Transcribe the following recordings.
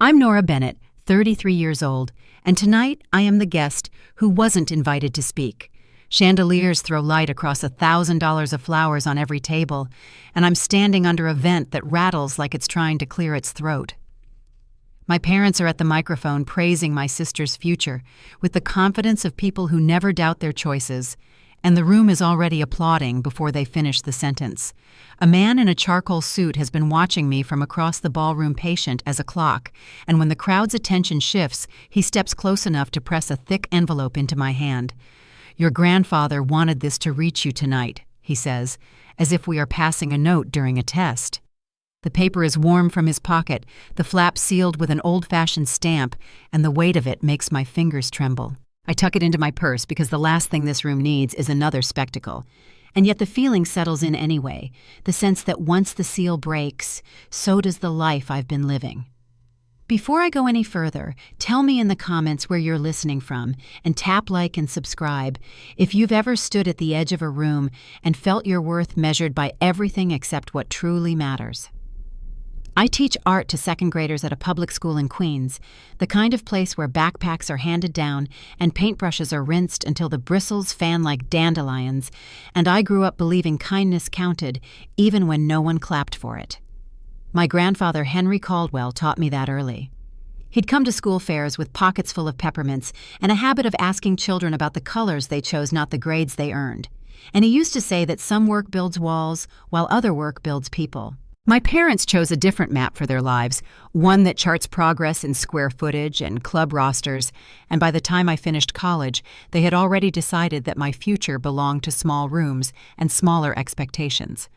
I'm Nora Bennett, 33 years old, and tonight I am the guest who wasn't invited to speak. Chandeliers throw light across $1,000 of flowers on every table, and I'm standing under a vent that rattles like it's trying to clear its throat. My parents are at the microphone praising my sister's future with the confidence of people who never doubt their choices, and the room is already applauding before they finish the sentence. A man in a charcoal suit has been watching me from across the ballroom patient as a clock, and when the crowd's attention shifts, he steps close enough to press a thick envelope into my hand. "Your grandfather wanted this to reach you tonight," he says, as if we are passing a note during a test. The paper is warm from his pocket, the flap sealed with an old-fashioned stamp, and the weight of it makes my fingers tremble. I tuck it into my purse because the last thing this room needs is another spectacle. And yet the feeling settles in anyway, the sense that once the seal breaks, so does the life I've been living. Before I go any further, tell me in the comments where you're listening from, and tap like and subscribe if you've ever stood at the edge of a room and felt your worth measured by everything except what truly matters. I teach art to second graders at a public school in Queens, the kind of place where backpacks are handed down and paintbrushes are rinsed until the bristles fan like dandelions, and I grew up believing kindness counted even when no one clapped for it. My grandfather Henry Caldwell taught me that early. He'd come to school fairs with pockets full of peppermints and a habit of asking children about the colors they chose, not the grades they earned. And he used to say that some work builds walls while other work builds people. My parents chose a different map for their lives, one that charts progress in square footage and club rosters, and by the time I finished college, they had already decided that my future belonged to small rooms and smaller expectations.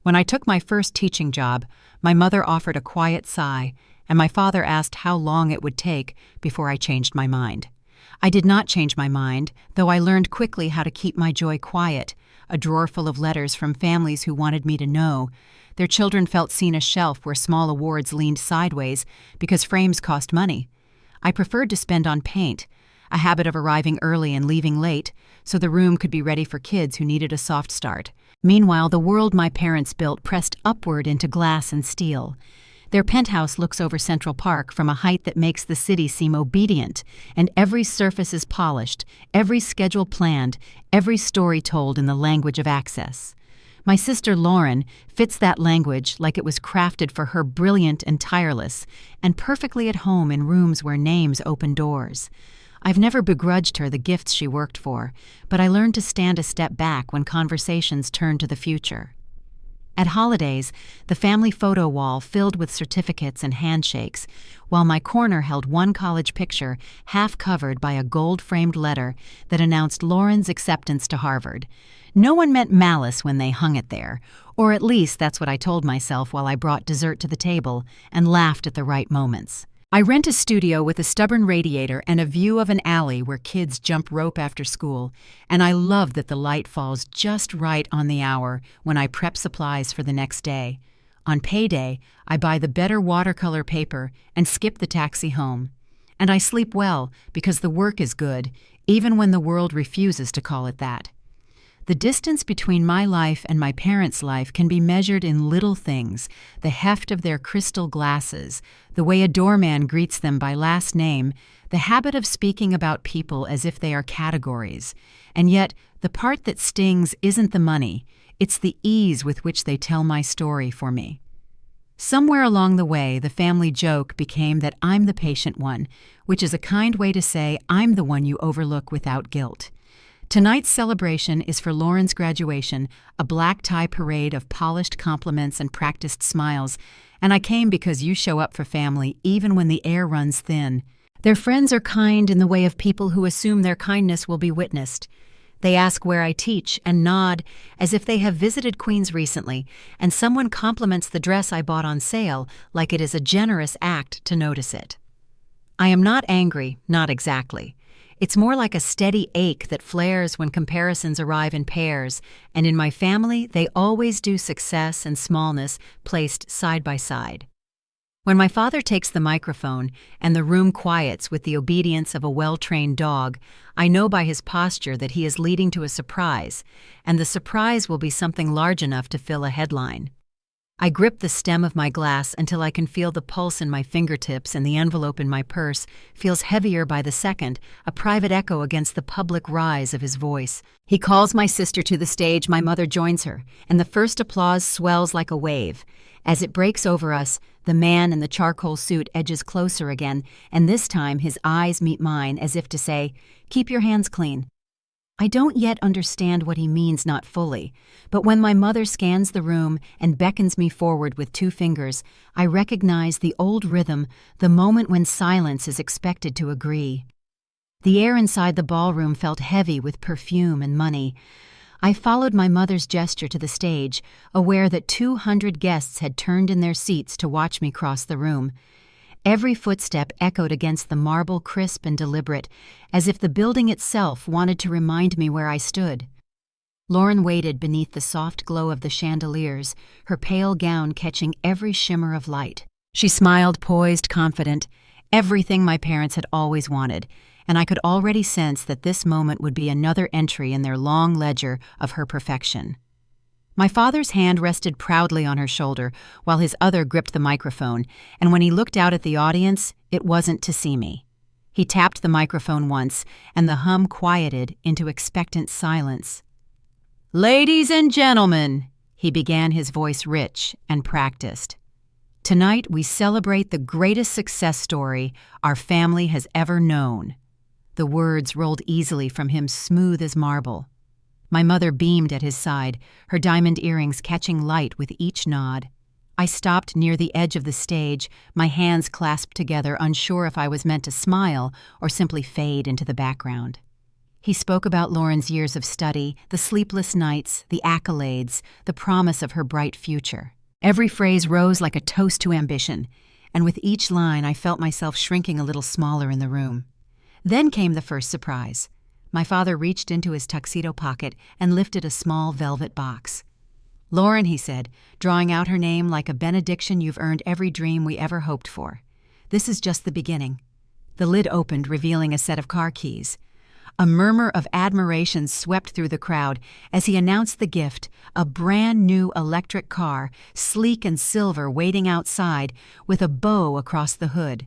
When I took my first teaching job, my mother offered a quiet sigh, and my father asked how long it would take before I changed my mind. I did not change my mind, though I learned quickly how to keep my joy quiet, a drawer full of letters from families who wanted me to know. Their children felt seen a shelf where small awards leaned sideways because frames cost money. I preferred to spend on paint, a habit of arriving early and leaving late, so the room could be ready for kids who needed a soft start. Meanwhile, the world my parents built pressed upward into glass and steel. Their penthouse looks over Central Park from a height that makes the city seem obedient, and every surface is polished, every schedule planned, every story told in the language of access. My sister Lauren fits that language like it was crafted for her, brilliant and tireless, and perfectly at home in rooms where names open doors. I've never begrudged her the gifts she worked for, but I learned to stand a step back when conversations turned to the future. At holidays, the family photo wall filled with certificates and handshakes, while my corner held one college picture half covered by a gold-framed letter that announced Lauren's acceptance to Harvard. No one meant malice when they hung it there, or at least that's what I told myself while I brought dessert to the table and laughed at the right moments. I rent a studio with a stubborn radiator and a view of an alley where kids jump rope after school, and I love that the light falls just right on the hour when I prep supplies for the next day. On payday, I buy the better watercolor paper and skip the taxi home. And I sleep well because the work is good, even when the world refuses to call it that. The distance between my life and my parents' life can be measured in little things: the heft of their crystal glasses, the way a doorman greets them by last name, the habit of speaking about people as if they are categories. And yet, the part that stings isn't the money, it's the ease with which they tell my story for me. Somewhere along the way, the family joke became that I'm the patient one, which is a kind way to say I'm the one you overlook without guilt. Tonight's celebration is for Lauren's graduation, a black tie parade of polished compliments and practiced smiles, and I came because you show up for family even when the air runs thin. Their friends are kind in the way of people who assume their kindness will be witnessed. They ask where I teach and nod as if they have visited Queens recently, and someone compliments the dress I bought on sale like it is a generous act to notice it. I am not angry, not exactly. It's more like a steady ache that flares when comparisons arrive in pairs, and in my family, they always do success and smallness placed side by side. When my father takes the microphone and the room quiets with the obedience of a well-trained dog, I know by his posture that he is leading to a surprise, and the surprise will be something large enough to fill a headline. I grip the stem of my glass until I can feel the pulse in my fingertips, and the envelope in my purse feels heavier by the second, a private echo against the public rise of his voice. He calls my sister to the stage, my mother joins her, and the first applause swells like a wave. As it breaks over us, the man in the charcoal suit edges closer again, and this time his eyes meet mine as if to say, "Keep your hands clean." I don't yet understand what he means, not fully, but when my mother scans the room and beckons me forward with 2 fingers, I recognize the old rhythm, the moment when silence is expected to agree. The air inside the ballroom felt heavy with perfume and money. I followed my mother's gesture to the stage, aware that 200 guests had turned in their seats to watch me cross the room. Every footstep echoed against the marble, crisp and deliberate, as if the building itself wanted to remind me where I stood. Lauren waited beneath the soft glow of the chandeliers, her pale gown catching every shimmer of light. She smiled, poised, confident, everything my parents had always wanted, and I could already sense that this moment would be another entry in their long ledger of her perfection. My father's hand rested proudly on her shoulder, while his other gripped the microphone, and when he looked out at the audience, it wasn't to see me. He tapped the microphone once, and the hum quieted into expectant silence. "Ladies and gentlemen," he began, his voice rich and practiced. "Tonight we celebrate the greatest success story our family has ever known." The words rolled easily from him, smooth as marble. My mother beamed at his side, her diamond earrings catching light with each nod. I stopped near the edge of the stage, my hands clasped together, unsure if I was meant to smile or simply fade into the background. He spoke about Lauren's years of study, the sleepless nights, the accolades, the promise of her bright future. Every phrase rose like a toast to ambition, and with each line I felt myself shrinking a little smaller in the room. Then came the first surprise. My father reached into his tuxedo pocket and lifted a small velvet box. "Lauren," he said, drawing out her name like a benediction, "you've earned every dream we ever hoped for. This is just the beginning." The lid opened, revealing a set of car keys. A murmur of admiration swept through the crowd as he announced the gift, a brand new electric car, sleek and silver, waiting outside with a bow across the hood.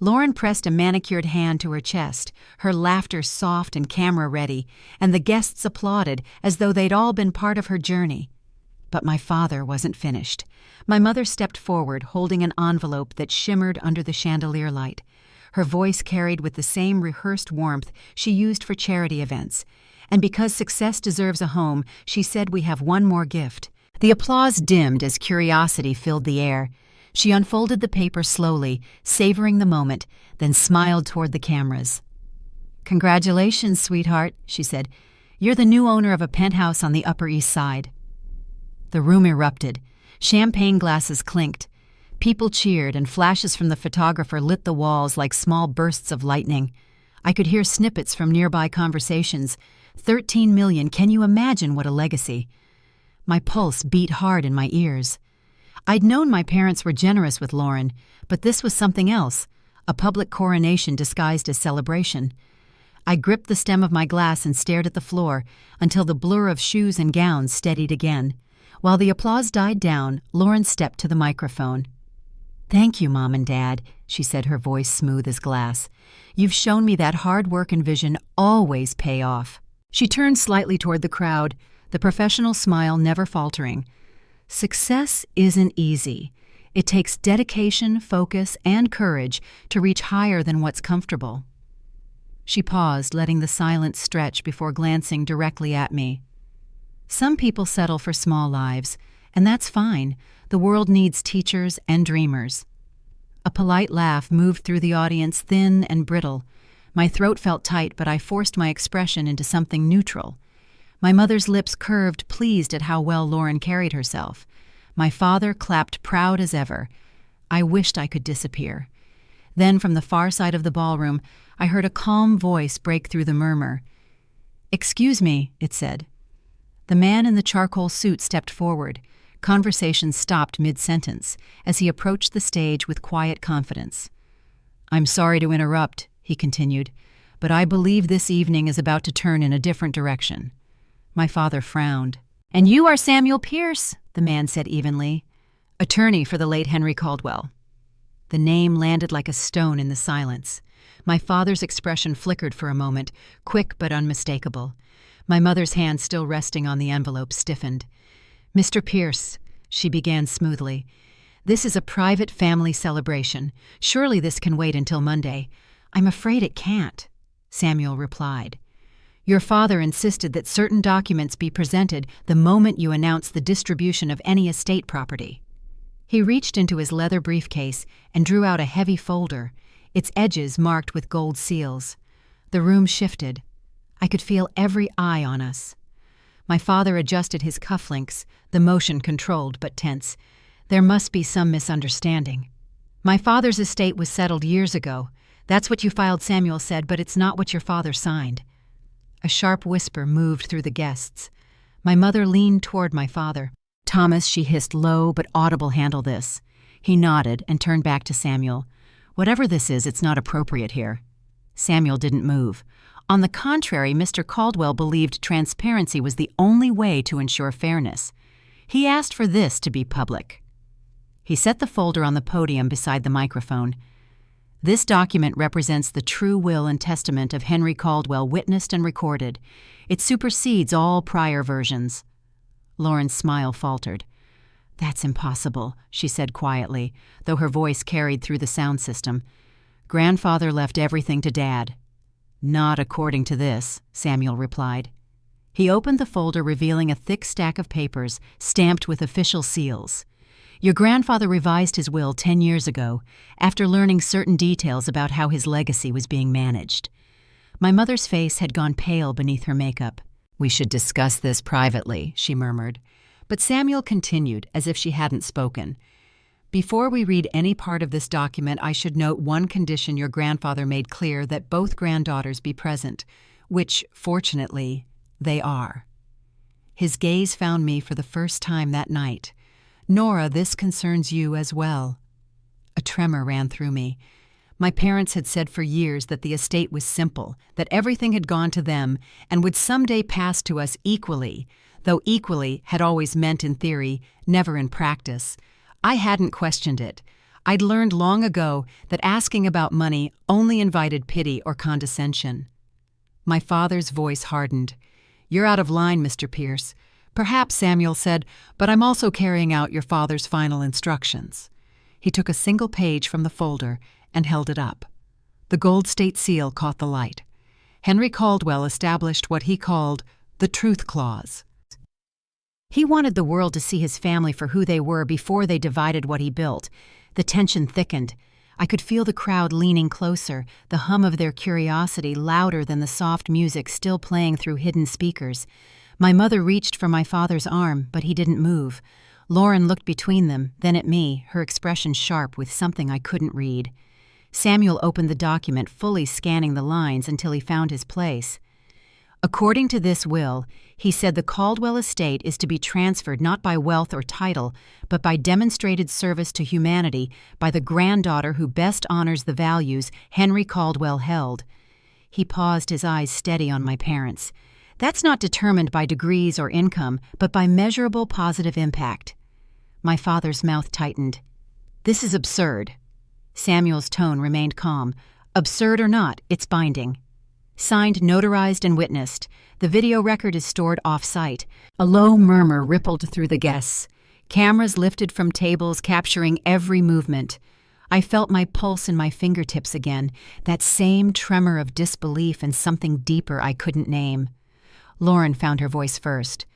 Lauren pressed a manicured hand to her chest, her laughter soft and camera-ready, and the guests applauded as though they'd all been part of her journey. But my father wasn't finished. My mother stepped forward, holding an envelope that shimmered under the chandelier light. Her voice carried with the same rehearsed warmth she used for charity events. And because success deserves a home, she said, "We have one more gift." The applause dimmed as curiosity filled the air. She unfolded the paper slowly, savoring the moment, then smiled toward the cameras. "Congratulations, sweetheart," she said. "You're the new owner of a penthouse on the Upper East Side." The room erupted. Champagne glasses clinked. People cheered, and flashes from the photographer lit the walls like small bursts of lightning. I could hear snippets from nearby conversations. 13 million, can you imagine what a legacy? My pulse beat hard in my ears. I'd known my parents were generous with Lauren, but this was something else, a public coronation disguised as celebration. I gripped the stem of my glass and stared at the floor until the blur of shoes and gowns steadied again. While the applause died down, Lauren stepped to the microphone. "Thank you, Mom and Dad," she said, her voice smooth as glass. "You've shown me that hard work and vision always pay off." She turned slightly toward the crowd, the professional smile never faltering. "Success isn't easy. It takes dedication, focus, and courage to reach higher than what's comfortable." She paused, letting the silence stretch before glancing directly at me. "Some people settle for small lives, and that's fine. The world needs teachers and dreamers." A polite laugh moved through the audience, thin and brittle. My throat felt tight, but I forced my expression into something neutral. My mother's lips curved, pleased at how well Lauren carried herself. My father clapped, proud as ever. I wished I could disappear. Then, from the far side of the ballroom, I heard a calm voice break through the murmur. "Excuse me," it said. The man in the charcoal suit stepped forward. Conversation stopped mid-sentence as he approached the stage with quiet confidence. "I'm sorry to interrupt," he continued, "but I believe this evening is about to turn in a different direction." My father frowned. "And you are Samuel Pierce," the man said evenly. Attorney for the late Henry Caldwell. The name landed like a stone in the silence. My father's expression flickered for a moment, quick but unmistakable. My mother's hand, still resting on the envelope, stiffened. "Mr. Pierce," she began smoothly, "this is a private family celebration. Surely this can wait until Monday." "I'm afraid it can't," Samuel replied. "Your father insisted that certain documents be presented the moment you announce the distribution of any estate property." He reached into his leather briefcase and drew out a heavy folder, its edges marked with gold seals. The room shifted. I could feel every eye on us. My father adjusted his cufflinks, the motion controlled but tense. There must be some misunderstanding. "My father's estate was settled years ago. That's what you filed," Samuel said, "but it's not what your father signed." A sharp whisper moved through the guests. My mother leaned toward my father. "Thomas," she hissed, "low but audible, handle this." He nodded and turned back to Samuel. "Whatever this is, it's not appropriate here." Samuel didn't move. On the contrary, Mr. Caldwell believed transparency was the only way to ensure fairness. He asked for this to be public. He set the folder on the podium beside the microphone. "This document represents the true will and testament of Henry Caldwell, witnessed and recorded. It supersedes all prior versions." Lauren's smile faltered. "That's impossible," she said quietly, though her voice carried through the sound system. "Grandfather left everything to Dad." "Not according to this," Samuel replied. He opened the folder, revealing a thick stack of papers stamped with official seals. "Your grandfather revised his will 10 years ago, after learning certain details about how his legacy was being managed." My mother's face had gone pale beneath her makeup. "We should discuss this privately," she murmured. But Samuel continued, as if she hadn't spoken. "Before we read any part of this document, I should note one condition your grandfather made clear, that both granddaughters be present, which, fortunately, they are." His gaze found me for the first time that night. "Nora, this concerns you as well." A tremor ran through me. My parents had said for years that the estate was simple, that everything had gone to them and would someday pass to us equally, though equally had always meant in theory, never in practice. I hadn't questioned it. I'd learned long ago that asking about money only invited pity or condescension. My father's voice hardened. "You're out of line, Mr. Pierce." "Perhaps," Samuel said, "but I'm also carrying out your father's final instructions." He took a single page from the folder and held it up. The gold state seal caught the light. Henry Caldwell established what he called the Truth Clause. He wanted the world to see his family for who they were before they divided what he built. The tension thickened. I could feel the crowd leaning closer, the hum of their curiosity louder than the soft music still playing through hidden speakers. My mother reached for my father's arm, but he didn't move. Lauren looked between them, then at me, her expression sharp with something I couldn't read. Samuel opened the document, fully scanning the lines until he found his place. "According to this will," he said, "the Caldwell estate is to be transferred not by wealth or title, but by demonstrated service to humanity by the granddaughter who best honors the values Henry Caldwell held." He paused, his eyes steady on my parents. "That's not determined by degrees or income, but by measurable positive impact." My father's mouth tightened. "This is absurd." Samuel's tone remained calm. "Absurd or not, it's binding. Signed, notarized, and witnessed. The video record is stored off-site." A low murmur rippled through the guests. Cameras lifted from tables, capturing every movement. I felt my pulse in my fingertips again, that same tremor of disbelief and something deeper I couldn't name. Lauren found her voice first.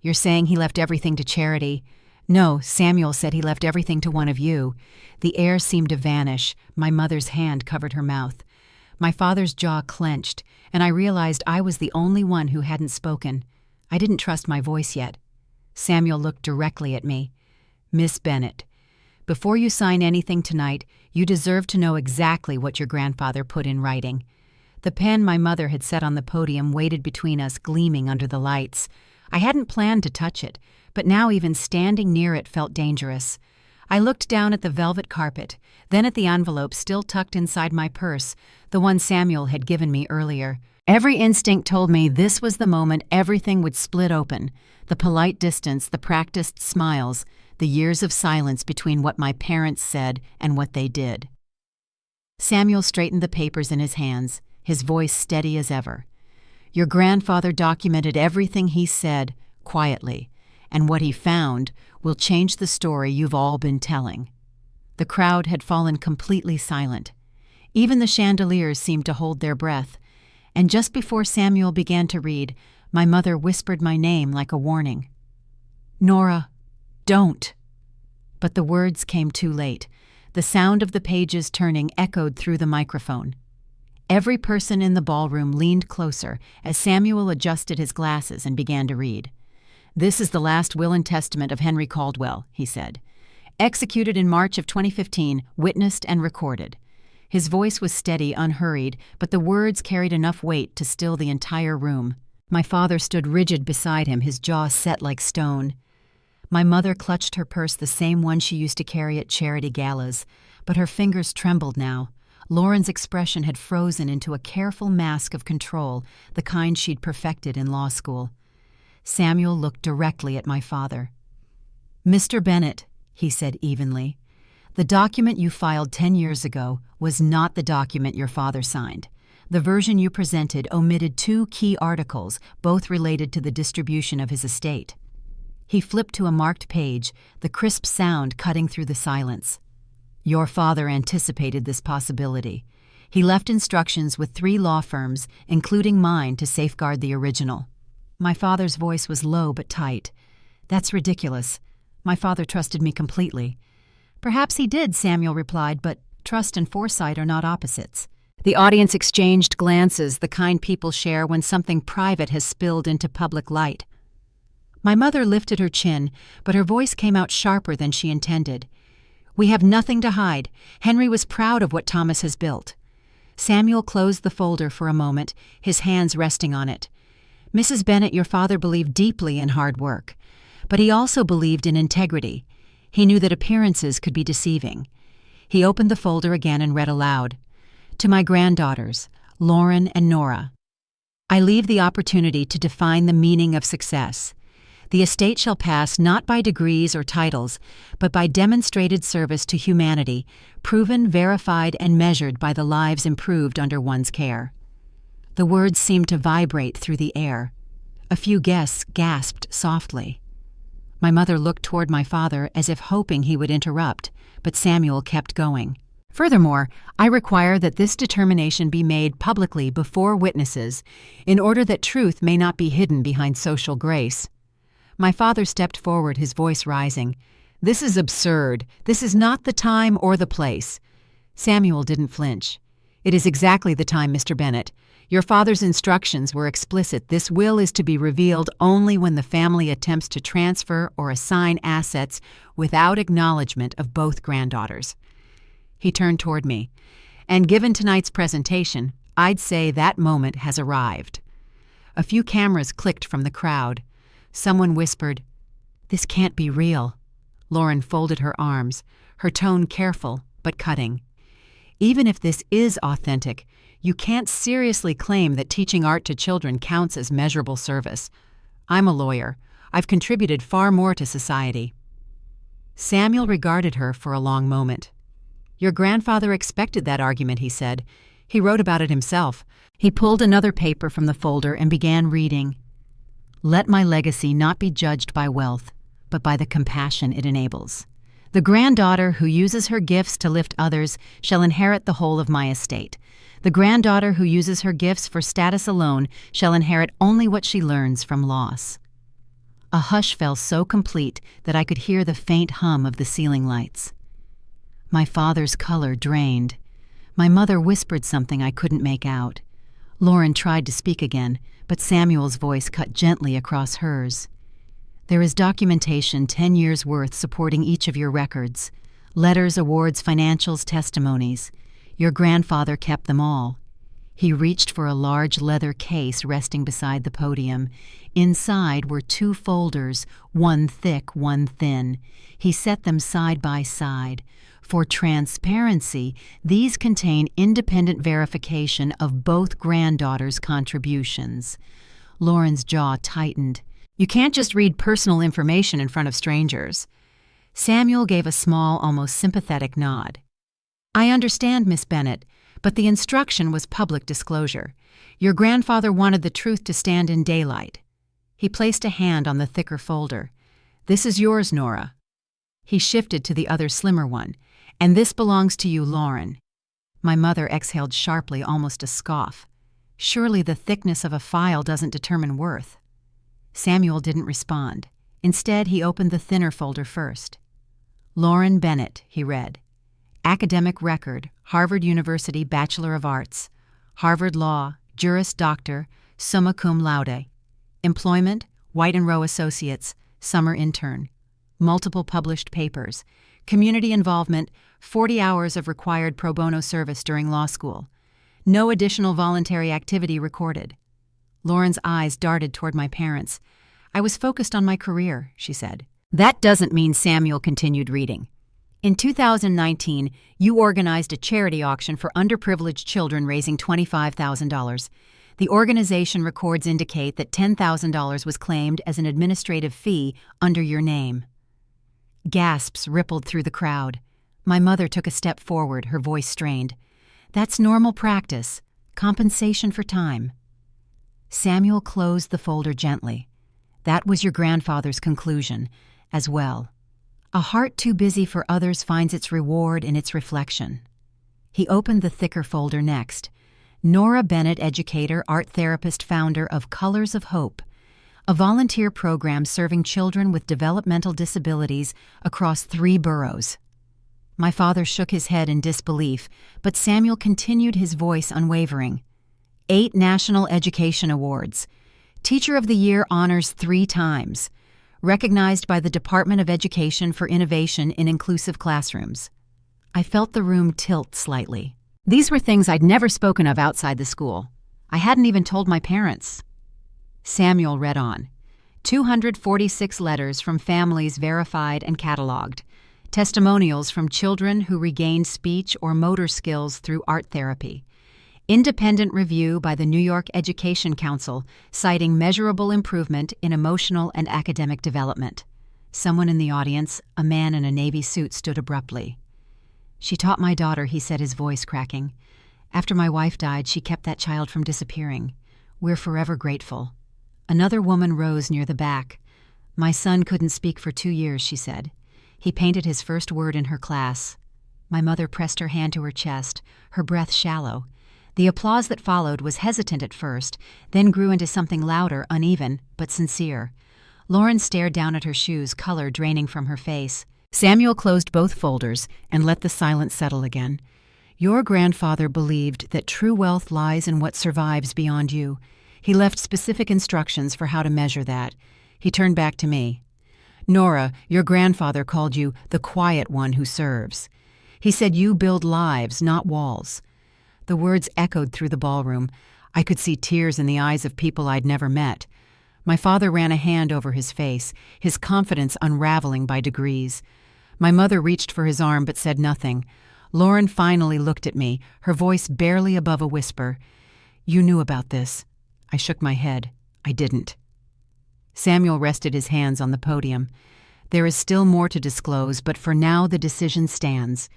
"You're saying he left everything to charity?" "No, Samuel said he left everything to one of you." The air seemed to vanish. My mother's hand covered her mouth. My father's jaw clenched, and I realized I was the only one who hadn't spoken. I didn't trust my voice yet. Samuel looked directly at me. "Miss Bennett, before you sign anything tonight, you deserve to know exactly what your grandfather put in writing." The pen my mother had set on the podium waited between us, gleaming under the lights. I hadn't planned to touch it, but now even standing near it felt dangerous. I looked down at the velvet carpet, then at the envelope still tucked inside my purse, the one Samuel had given me earlier. Every instinct told me this was the moment everything would split open. The polite distance, the practiced smiles, the years of silence between what my parents said and what they did. Samuel straightened the papers in his hands, his voice steady as ever. Your grandfather documented everything he said, quietly, and what he found will change the story you've all been telling. The crowd had fallen completely silent. Even the chandeliers seemed to hold their breath, and just before Samuel began to read, my mother whispered my name like a warning. Nora, don't. But the words came too late. The sound of the pages turning echoed through the microphone. Every person in the ballroom leaned closer as Samuel adjusted his glasses and began to read. This is the last will and testament of Henry Caldwell, he said. Executed in March of 2015, witnessed and recorded. His voice was steady, unhurried, but the words carried enough weight to still the entire room. My father stood rigid beside him, his jaw set like stone. My mother clutched her purse, the same one she used to carry at charity galas, but her fingers trembled now. Lauren's expression had frozen into a careful mask of control, the kind she'd perfected in law school. Samuel looked directly at my father. Mr. Bennett, he said evenly, the document you filed 10 years ago was not the document your father signed. The version you presented omitted 2 key articles, both related to the distribution of his estate. He flipped to a marked page, the crisp sound cutting through the silence. Your father anticipated this possibility. He left instructions with 3 law firms, including mine, to safeguard the original. My father's voice was low but tight. That's ridiculous. My father trusted me completely. Perhaps he did, Samuel replied, but trust and foresight are not opposites. The audience exchanged glances, the kind people share when something private has spilled into public light. My mother lifted her chin, but her voice came out sharper than she intended. We have nothing to hide. Henry was proud of what Thomas has built. Samuel closed the folder for a moment, his hands resting on it. Mrs. Bennett, your father believed deeply in hard work, but he also believed in integrity. He knew that appearances could be deceiving. He opened the folder again and read aloud. To my granddaughters, Lauren and Nora, I leave the opportunity to define the meaning of success. The estate shall pass not by degrees or titles, but by demonstrated service to humanity, proven, verified, and measured by the lives improved under one's care. The words seemed to vibrate through the air. A few guests gasped softly. My mother looked toward my father as if hoping he would interrupt, but Samuel kept going. Furthermore, I require that this determination be made publicly before witnesses, in order that truth may not be hidden behind social grace. My father stepped forward, his voice rising. This is absurd. This is not the time or the place. Samuel didn't flinch. It is exactly the time, Mr. Bennett. Your father's instructions were explicit. This will is to be revealed only when the family attempts to transfer or assign assets without acknowledgement of both granddaughters. He turned toward me. And given tonight's presentation, I'd say that moment has arrived. A few cameras clicked from the crowd. Someone whispered, "This can't be real." Lauren folded her arms, her tone careful but cutting. Even if this is authentic, you can't seriously claim that teaching art to children counts as measurable service. I'm a lawyer. I've contributed far more to society. Samuel regarded her for a long moment. Your grandfather expected that argument, he said. He wrote about it himself. He pulled another paper from the folder and began reading. Let my legacy not be judged by wealth, but by the compassion it enables. The granddaughter who uses her gifts to lift others shall inherit the whole of my estate. The granddaughter who uses her gifts for status alone shall inherit only what she learns from loss. A hush fell so complete that I could hear the faint hum of the ceiling lights. My father's color drained. My mother whispered something I couldn't make out. Lauren tried to speak again, but Samuel's voice cut gently across hers. There is documentation 10 years' worth supporting each of your records. Letters, awards, financials, testimonies. Your grandfather kept them all. He reached for a large leather case resting beside the podium. Inside were 2 folders, one thick, one thin. He set them side by side. For transparency, these contain independent verification of both granddaughters' contributions. Lauren's jaw tightened. You can't just read personal information in front of strangers. Samuel gave a small, almost sympathetic nod. "I understand, Miss Bennett, but the instruction was public disclosure. Your grandfather wanted the truth to stand in daylight." He placed a hand on the thicker folder. "This is yours, Nora." He shifted to the other slimmer one. "And this belongs to you, Lauren." My mother exhaled sharply, almost a scoff. Surely the thickness of a file doesn't determine worth. Samuel didn't respond. Instead, he opened the thinner folder first. "Lauren Bennett," he read. "Academic record, Harvard University Bachelor of Arts. Harvard Law, Juris Doctor, summa cum laude. Employment, White and Rowe Associates, summer intern. Multiple published papers. Community involvement, 40 hours of required pro bono service during law school. No additional voluntary activity recorded." Lauren's eyes darted toward my parents. "I was focused on my career," she said. "That doesn't mean," Samuel continued reading. "In 2019, you organized a charity auction for underprivileged children raising $25,000. The organization records indicate that $10,000 was claimed as an administrative fee under your name." Gasps rippled through the crowd. My mother took a step forward, her voice strained. "That's normal practice. Compensation for time." Samuel closed the folder gently. "That was your grandfather's conclusion, as well. A heart too busy for others finds its reward in its reflection." He opened the thicker folder next. "Nora Bennett, educator, art therapist, founder of Colors of Hope, a volunteer program serving children with developmental disabilities across 3 boroughs." My father shook his head in disbelief, but Samuel continued, his voice unwavering. 8 National Education Awards. Teacher of the Year honors 3 times. Recognized by the Department of Education for innovation in inclusive classrooms. I felt the room tilt slightly. These were things I'd never spoken of outside the school. I hadn't even told my parents. Samuel read on. 246 letters from families verified and cataloged. Testimonials from children who regained speech or motor skills through art therapy. Independent review by the New York Education Council citing measurable improvement in emotional and academic development. Someone in the audience, a man in a navy suit, stood abruptly. "She taught my daughter," he said, his voice cracking. "After my wife died, she kept that child from disappearing. We're forever grateful." Another woman rose near the back. "My son couldn't speak for 2 years," she said. "He painted his first word in her class." My mother pressed her hand to her chest, her breath shallow. The applause that followed was hesitant at first, then grew into something louder, uneven, but sincere. Lauren stared down at her shoes, color draining from her face. Samuel closed both folders and let the silence settle again. "Your grandfather believed that true wealth lies in what survives beyond you. He left specific instructions for how to measure that." He turned back to me. "Nora, your grandfather called you the quiet one who serves. He said you build lives, not walls." The words echoed through the ballroom. I could see tears in the eyes of people I'd never met. My father ran a hand over his face, his confidence unraveling by degrees. My mother reached for his arm but said nothing. Lauren finally looked at me, her voice barely above a whisper. "You knew about this." I shook my head. "I didn't." Samuel rested his hands on the podium. "There is still more to disclose, but for now the decision stands.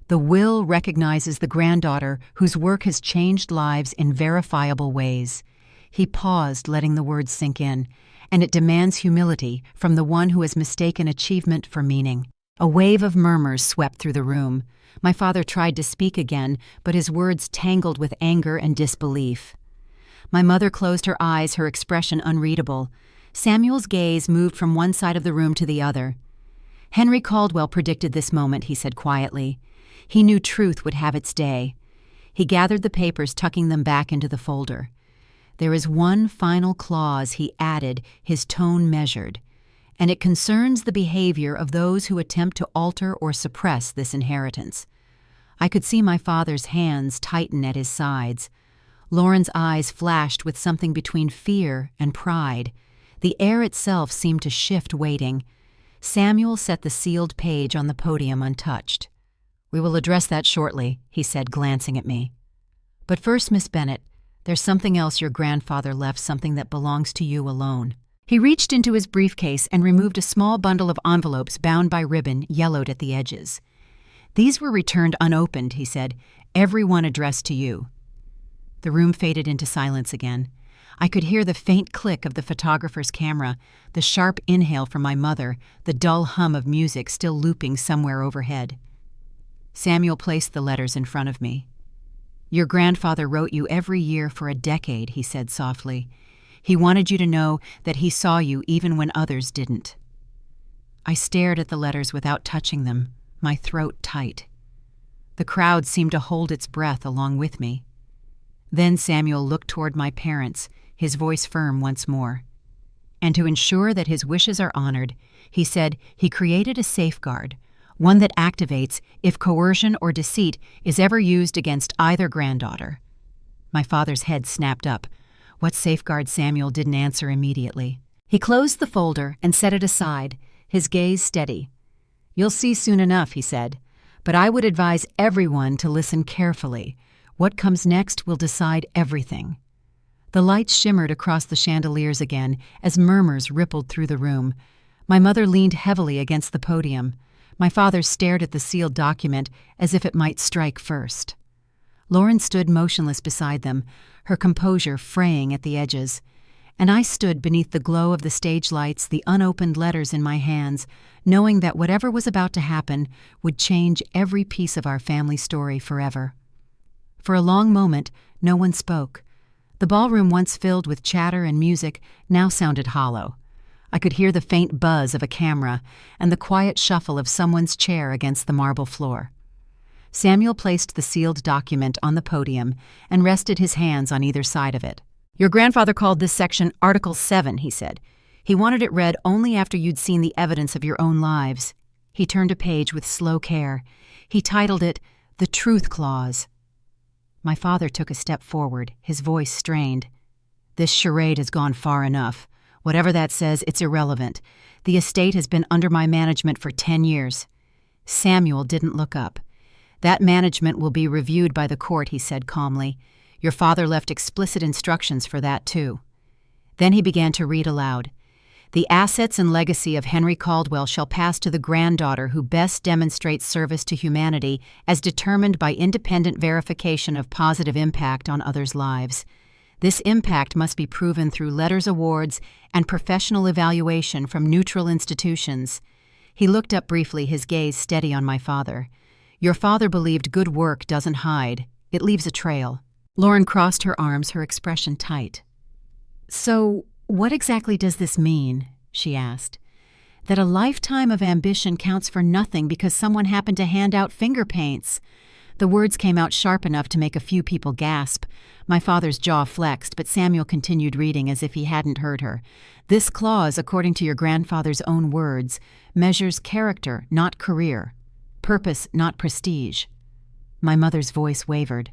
The will recognizes the granddaughter whose work has changed lives in verifiable ways." He paused, letting the words sink in. "And it demands humility from the one who has mistaken achievement for meaning." A wave of murmurs swept through the room. My father tried to speak again, but his words tangled with anger and disbelief. My mother closed her eyes, her expression unreadable. Samuel's gaze moved from one side of the room to the other. "Henry Caldwell predicted this moment," he said quietly. "He knew truth would have its day." He gathered the papers, tucking them back into the folder. "There is one final clause," he added, his tone measured, "and it concerns the behavior of those who attempt to alter or suppress this inheritance." I could see my father's hands tighten at his sides. Lauren's eyes flashed with something between fear and pride. The air itself seemed to shift, waiting. Samuel set the sealed page on the podium untouched. "We will address that shortly," he said, glancing at me. "But first, Miss Bennett, there's something else your grandfather left, something that belongs to you alone." He reached into his briefcase and removed a small bundle of envelopes bound by ribbon, yellowed at the edges. "These were returned unopened," he said, "every one addressed to you." The room faded into silence again. I could hear the faint click of the photographer's camera, the sharp inhale from my mother, the dull hum of music still looping somewhere overhead. Samuel placed the letters in front of me. "Your grandfather wrote you every year for a decade," he said softly. "He wanted you to know that he saw you even when others didn't." I stared at the letters without touching them, my throat tight. The crowd seemed to hold its breath along with me. Then Samuel looked toward my parents, his voice firm once more. And to ensure that his wishes are honored, he said he created a safeguard, one that activates if coercion or deceit is ever used against either granddaughter. My father's head snapped up. What safeguard? Samuel didn't answer immediately. He closed the folder and set it aside, his gaze steady. "You'll see soon enough," he said, "but I would advise everyone to listen carefully. What comes next will decide everything." The lights shimmered across the chandeliers again as murmurs rippled through the room. My mother leaned heavily against the podium. My father stared at the sealed document as if it might strike first. Lauren stood motionless beside them, her composure fraying at the edges. And I stood beneath the glow of the stage lights, the unopened letters in my hands, knowing that whatever was about to happen would change every piece of our family story forever. For a long moment, no one spoke. The ballroom, once filled with chatter and music, now sounded hollow. I could hear the faint buzz of a camera and the quiet shuffle of someone's chair against the marble floor. Samuel placed the sealed document on the podium and rested his hands on either side of it. "Your grandfather called this section Article 7, he said. "He wanted it read only after you'd seen the evidence of your own lives." He turned a page with slow care. He titled it, "The Truth Clause." My father took a step forward, his voice strained. "This charade has gone far enough. Whatever that says, it's irrelevant. The estate has been under my management for 10 years. Samuel didn't look up. "That management will be reviewed by the court," he said calmly. "Your father left explicit instructions for that, too." Then he began to read aloud. "The assets and legacy of Henry Caldwell shall pass to the granddaughter who best demonstrates service to humanity as determined by independent verification of positive impact on others' lives. This impact must be proven through letters awards and professional evaluation from neutral institutions." He looked up briefly, his gaze steady on my father. "Your father believed good work doesn't hide. It leaves a trail." Lauren crossed her arms, her expression tight. "So, what exactly does this mean?" she asked. "That a lifetime of ambition counts for nothing because someone happened to hand out finger paints?" The words came out sharp enough to make a few people gasp. My father's jaw flexed, but Samuel continued reading as if he hadn't heard her. "This clause, according to your grandfather's own words, measures character, not career. Purpose, not prestige." My mother's voice wavered.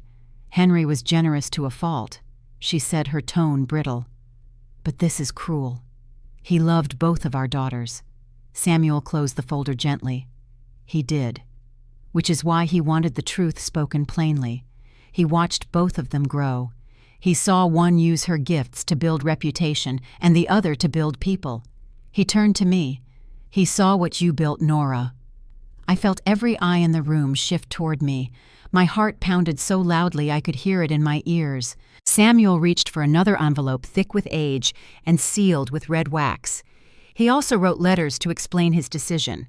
"Henry was generous to a fault," she said, her tone brittle. "But this is cruel. He loved both of our daughters." Samuel closed the folder gently. "He did. Which is why he wanted the truth spoken plainly. He watched both of them grow. He saw one use her gifts to build reputation and the other to build people. He turned to me. He saw what you built, Nora." I felt every eye in the room shift toward me. My heart pounded so loudly I could hear it in my ears. Samuel reached for another envelope thick with age and sealed with red wax. He also wrote letters to explain his decision.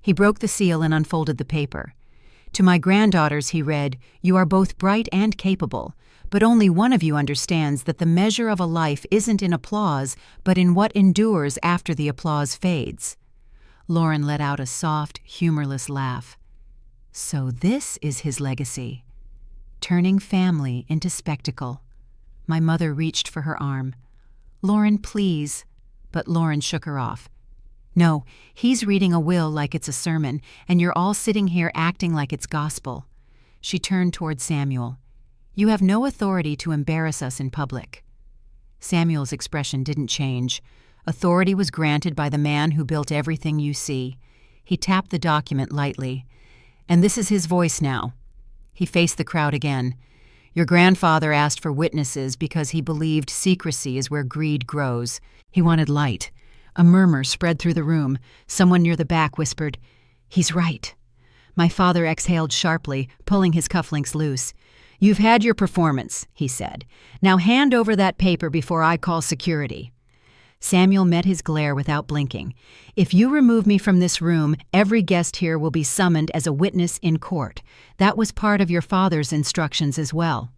He broke the seal and unfolded the paper. "To my granddaughters," he read, "you are both bright and capable, but only one of you understands that the measure of a life isn't in applause, but in what endures after the applause fades." Lauren let out a soft, humorless laugh. "So this is his legacy. Turning family into spectacle." My mother reached for her arm. "Lauren, please." But Lauren shook her off. "No, he's reading a will like it's a sermon, and you're all sitting here acting like it's gospel." She turned toward Samuel. "You have no authority to embarrass us in public." Samuel's expression didn't change. Authority was granted by the man who built everything you see. He tapped the document lightly. "And this is his voice now." He faced the crowd again. Your grandfather asked for witnesses because he believed secrecy is where greed grows. He wanted light. A murmur spread through the room. Someone near the back whispered, "He's right." My father exhaled sharply, pulling his cufflinks loose. "You've had your performance," he said. "Now hand over that paper before I call security." Samuel met his glare without blinking. "If you remove me from this room, every guest here will be summoned as a witness in court. That was part of your father's instructions as well."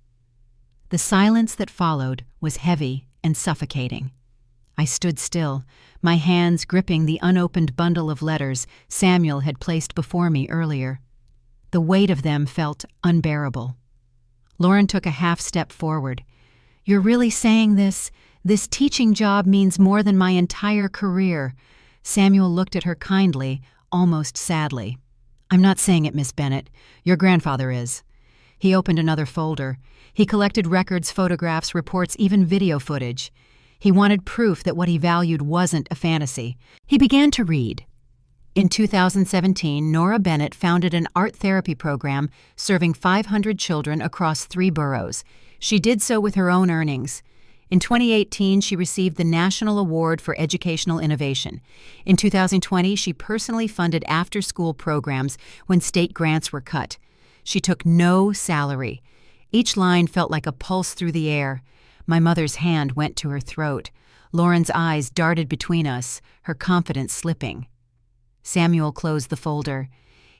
The silence that followed was heavy and suffocating. I stood still, my hands gripping the unopened bundle of letters Samuel had placed before me earlier. The weight of them felt unbearable. Lauren took a half step forward. "You're really saying this? This teaching job means more than my entire career." Samuel looked at her kindly, almost sadly. "I'm not saying it, Miss Bennett. Your grandfather is." He opened another folder. He collected records, photographs, reports, even video footage. He wanted proof that what he valued wasn't a fantasy. He began to read. In 2017, Nora Bennett founded an art therapy program serving 500 children across 3 boroughs. She did so with her own earnings. In 2018, she received the National Award for Educational Innovation. In 2020, she personally funded after-school programs when state grants were cut. She took no salary. Each line felt like a pulse through the air. My mother's hand went to her throat. Lauren's eyes darted between us, her confidence slipping. Samuel closed the folder.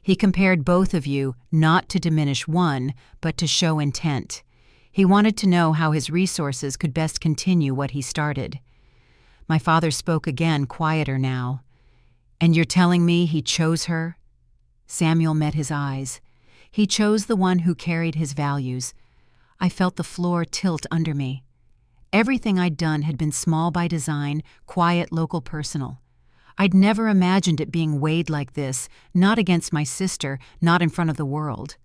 He compared both of you, not to diminish one, but to show intent. He wanted to know how his resources could best continue what he started. My father spoke again, quieter now. "And you're telling me he chose her?" Samuel met his eyes. He chose the one who carried his values. I felt the floor tilt under me. Everything I'd done had been small by design, quiet, local, personal. I'd never imagined it being weighed like this, not against my sister, not in front of the world.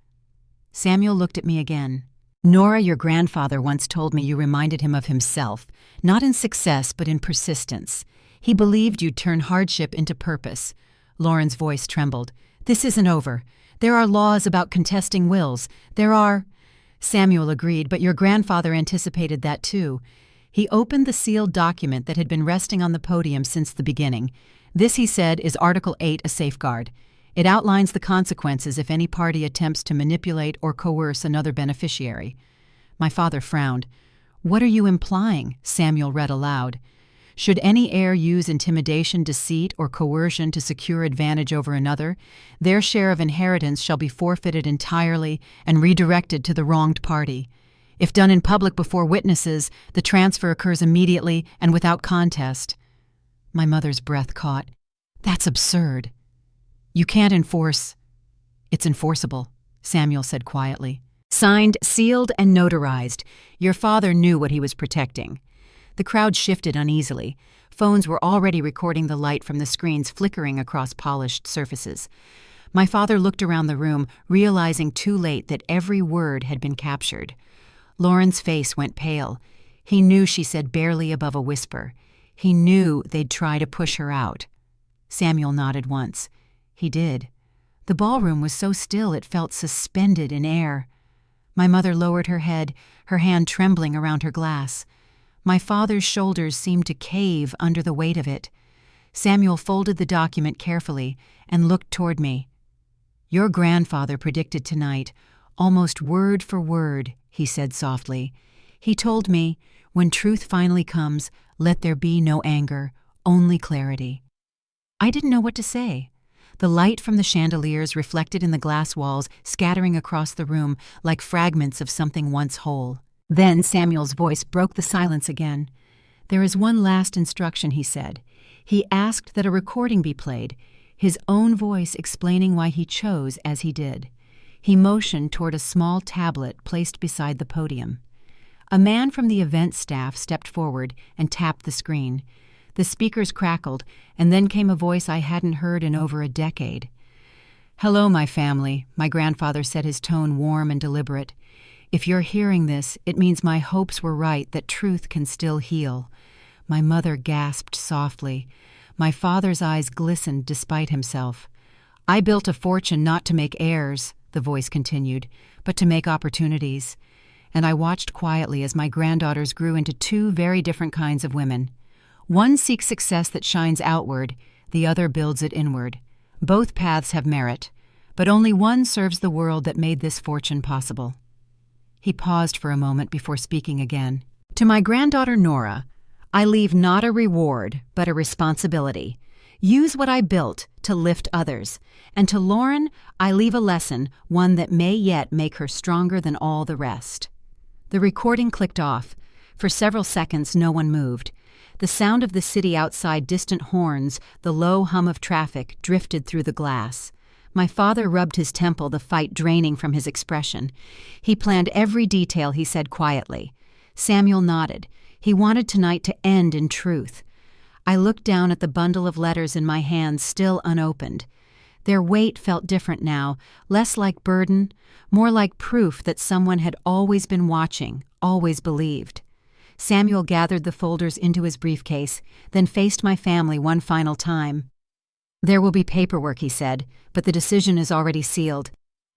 Samuel looked at me again. "Nora, your grandfather once told me you reminded him of himself, not in success but in persistence. He believed you'd turn hardship into purpose." Lauren's voice trembled. "This isn't over. There are laws about contesting wills. There are—" Samuel agreed, but your grandfather anticipated that too. He opened the sealed document that had been resting on the podium since the beginning. "This," he said, "is Article 8, a safeguard. It outlines the consequences if any party attempts to manipulate or coerce another beneficiary." My father frowned. "What are you implying?" Samuel read aloud. "Should any heir use intimidation, deceit, or coercion to secure advantage over another, their share of inheritance shall be forfeited entirely and redirected to the wronged party. If done in public before witnesses, the transfer occurs immediately and without contest." My mother's breath caught. "That's absurd." "You can't enforce—" "It's enforceable," Samuel said quietly. "Signed, sealed, and notarized. Your father knew what he was protecting." The crowd shifted uneasily. Phones were already recording the light from the screens flickering across polished surfaces. My father looked around the room, realizing too late that every word had been captured. Lauren's face went pale. He knew she said barely above a whisper. He knew they'd try to push her out. Samuel nodded once. He did. The ballroom was so still it felt suspended in air. My mother lowered her head, her hand trembling around her glass. My father's shoulders seemed to cave under the weight of it. Samuel folded the document carefully and looked toward me. "Your grandfather predicted tonight, almost word for word," he said softly. "He told me, when truth finally comes, let there be no anger, only clarity." I didn't know what to say. The light from the chandeliers reflected in the glass walls, scattering across the room like fragments of something once whole. Then Samuel's voice broke the silence again. "There is one last instruction," he said. He asked that a recording be played, his own voice explaining why he chose as he did. He motioned toward a small tablet placed beside the podium. A man from the event staff stepped forward and tapped the screen. The speakers crackled, and then came a voice I hadn't heard in over a decade. "Hello, my family," my grandfather said, his tone warm and deliberate. "If you're hearing this, it means my hopes were right, that truth can still heal." My mother gasped softly. My father's eyes glistened despite himself. "I built a fortune not to make heirs," the voice continued, "but to make opportunities. and I watched quietly as my granddaughters grew into two very different kinds of women. One seeks success that shines outward, the other builds it inward. Both paths have merit, but only one serves the world that made this fortune possible. He paused for a moment before speaking again. To my granddaughter Nora, I leave not a reward, but a responsibility. Use what I built to lift others. And to Lauren, I leave a lesson, one that may yet make her stronger than all the rest. The recording clicked off. For several seconds, no one moved. The sound of the city outside, distant horns, the low hum of traffic, drifted through the glass. My father rubbed his temple, the fight draining from his expression. He planned every detail, he said quietly. Samuel nodded. He wanted tonight to end in truth. I looked down at the bundle of letters in my hands, still unopened. Their weight felt different now, less like burden, more like proof that someone had always been watching, always believed. Samuel gathered the folders into his briefcase, then faced my family one final time. There will be paperwork, he said, but the decision is already sealed.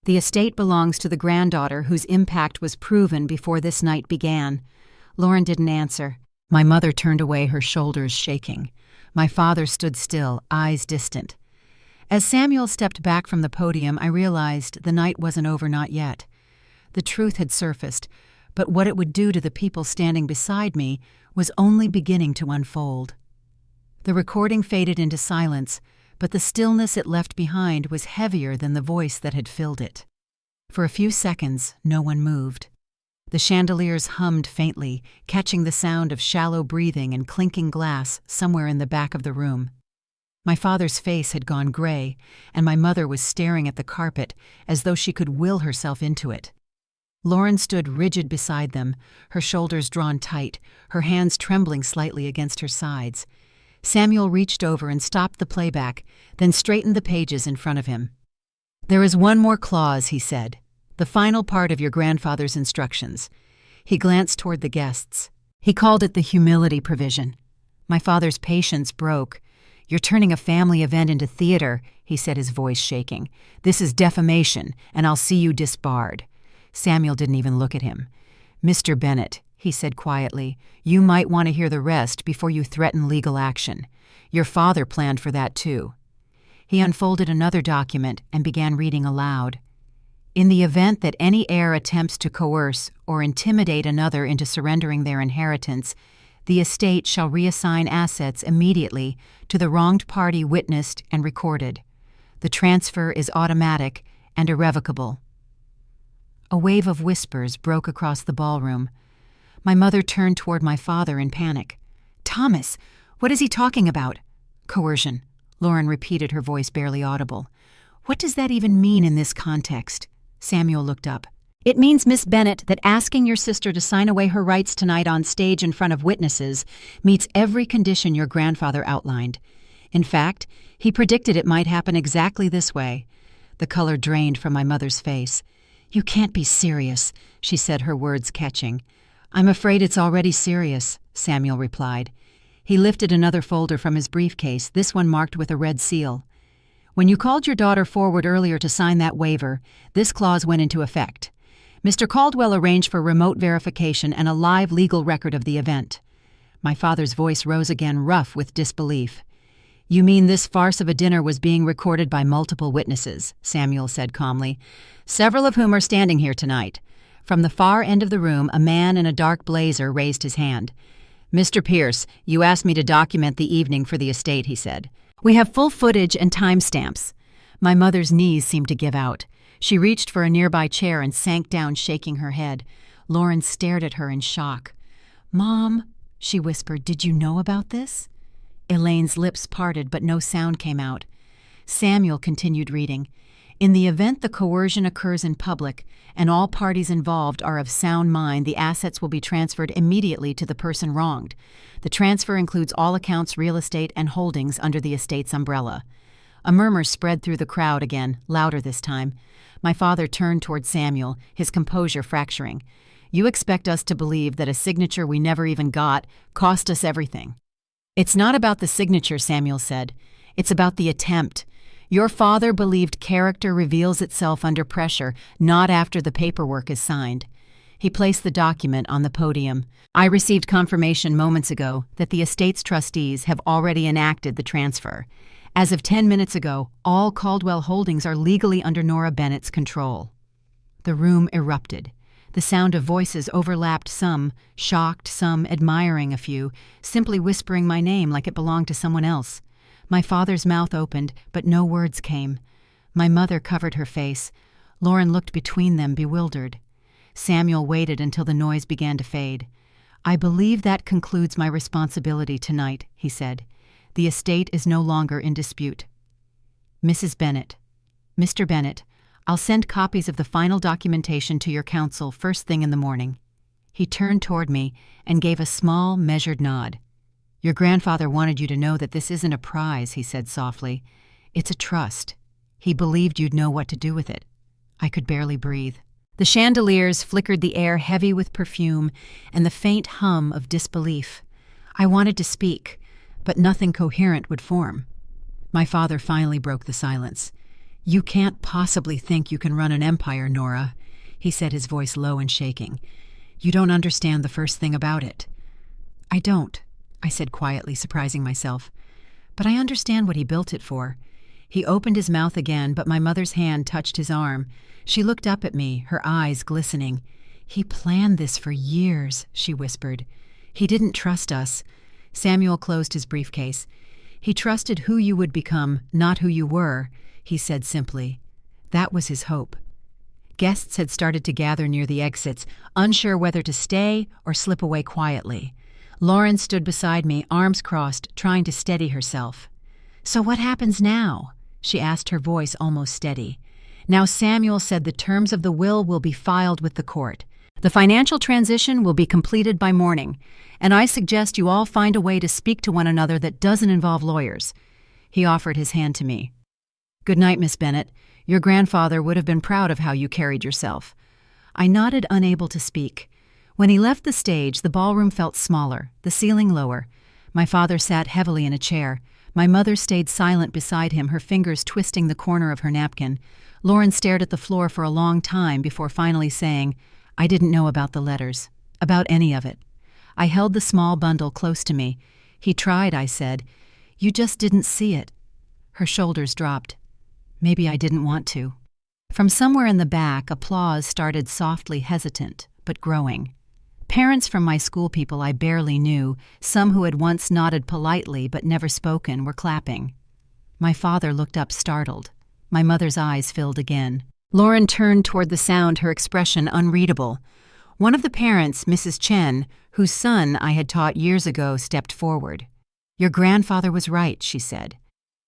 The estate belongs to the granddaughter whose impact was proven before this night began. Lauren didn't answer. My mother turned away, her shoulders shaking. My father stood still, eyes distant. As Samuel stepped back from the podium, I realized the night wasn't over, not yet. The truth had surfaced, but what it would do to the people standing beside me was only beginning to unfold. The recording faded into silence, but the stillness it left behind was heavier than the voice that had filled it. For a few seconds, no one moved. The chandeliers hummed faintly, catching the sound of shallow breathing and clinking glass somewhere in the back of the room. My father's face had gone gray, and my mother was staring at the carpet as though she could will herself into it. Lauren stood rigid beside them, her shoulders drawn tight, her hands trembling slightly against her sides. Samuel reached over and stopped the playback, then straightened the pages in front of him. "There is one more clause," he said. "The final part of your grandfather's instructions." He glanced toward the guests. He called it the humility provision. My father's patience broke. "You're turning a family event into theater," he said, his voice shaking. "This is defamation, and I'll see you disbarred." Samuel didn't even look at him. "Mr. Bennett," he said quietly, "you might want to hear the rest before you threaten legal action. Your father planned for that too." He unfolded another document and began reading aloud. "In the event that any heir attempts to coerce or intimidate another into surrendering their inheritance, the estate shall reassign assets immediately to the wronged party witnessed and recorded. The transfer is automatic and irrevocable." A wave of whispers broke across the ballroom. My mother turned toward my father in panic. "Thomas, what is he talking about?" "Coercion," Lauren repeated, her voice barely audible. "What does that even mean in this context?" Samuel looked up. "It means, Miss Bennett, that asking your sister to sign away her rights tonight on stage in front of witnesses meets every condition your grandfather outlined. In fact, he predicted it might happen exactly this way." The color drained from my mother's face. "You can't be serious," she said, her words catching. "I'm afraid it's already serious," Samuel replied. He lifted another folder from his briefcase, this one marked with a red seal. "When you called your daughter forward earlier to sign that waiver, this clause went into effect. Mr. Caldwell arranged for remote verification and a live legal record of the event." My father's voice rose again, rough with disbelief. "You mean this farce of a dinner was being recorded by multiple witnesses," Samuel said calmly, "several of whom are standing here tonight." From the far end of the room, a man in a dark blazer raised his hand. "Mr. Pierce, you asked me to document the evening for the estate," he said. "We have full footage and timestamps." My mother's knees seemed to give out. She reached for a nearby chair and sank down, shaking her head. Lauren stared at her in shock. "Mom," she whispered, "did you know about this?" Elaine's lips parted, but no sound came out. Samuel continued reading. "In the event the coercion occurs in public and all parties involved are of sound mind, the assets will be transferred immediately to the person wronged. The transfer includes all accounts, real estate, and holdings under the estate's umbrella." A murmur spread through the crowd again, louder this time. My father turned toward Samuel, his composure fracturing. "You expect us to believe that a signature we never even got cost us everything." "It's not about the signature," Samuel said. "It's about the attempt. Your father believed character reveals itself under pressure, not after the paperwork is signed. He placed the document on the podium. I received confirmation moments ago that the estate's trustees have already enacted the transfer. As of 10 minutes ago, all Caldwell holdings are legally under Nora Bennett's control. The room erupted. The sound of voices overlapped, some shocked, some admiring, a few simply whispering my name like it belonged to someone else. My father's mouth opened, but no words came. My mother covered her face. Lauren looked between them, bewildered. Samuel waited until the noise began to fade. "I believe that concludes my responsibility tonight," he said. "The estate is no longer in dispute." "Mrs. Bennett, Mr. Bennett, I'll send copies of the final documentation to your counsel first thing in the morning." He turned toward me and gave a small, measured nod. "Your grandfather wanted you to know that this isn't a prize," he said softly. "It's a trust. He believed you'd know what to do with it." I could barely breathe. The chandeliers flickered the air heavy with perfume and the faint hum of disbelief. I wanted to speak, but nothing coherent would form. My father finally broke the silence. "You can't possibly think you can run an empire, Nora," he said, his voice low and shaking. "You don't understand the first thing about it." "I don't," I said quietly, surprising myself. "But I understand what he built it for." He opened his mouth again, but my mother's hand touched his arm. She looked up at me, her eyes glistening. "He planned this for years," she whispered. "He didn't trust us." Samuel closed his briefcase. "He trusted who you would become, not who you were," he said simply. That was his hope. Guests had started to gather near the exits, unsure whether to stay or slip away quietly. Lauren stood beside me, arms crossed, trying to steady herself. "So what happens now?" she asked, her voice almost steady. "Now Samuel said the terms of the will be filed with the court. The financial transition will be completed by morning, and I suggest you all find a way to speak to one another that doesn't involve lawyers." He offered his hand to me. "Good night, Miss Bennett. Your grandfather would have been proud of how you carried yourself." I nodded, unable to speak. When he left the stage, the ballroom felt smaller, the ceiling lower. My father sat heavily in a chair. My mother stayed silent beside him, her fingers twisting the corner of her napkin. Lauren stared at the floor for a long time before finally saying, "I didn't know about the letters, about any of it." I held the small bundle close to me. "He tried," I said. "You just didn't see it." Her shoulders dropped. "Maybe I didn't want to." From somewhere in the back, applause started softly, hesitant, but growing. Parents from my school people I barely knew, some who had once nodded politely but never spoken, were clapping. My father looked up startled. My mother's eyes filled again. Lauren turned toward the sound, her expression unreadable. One of the parents, Mrs. Chen, whose son I had taught years ago, stepped forward. "Your grandfather was right," she said.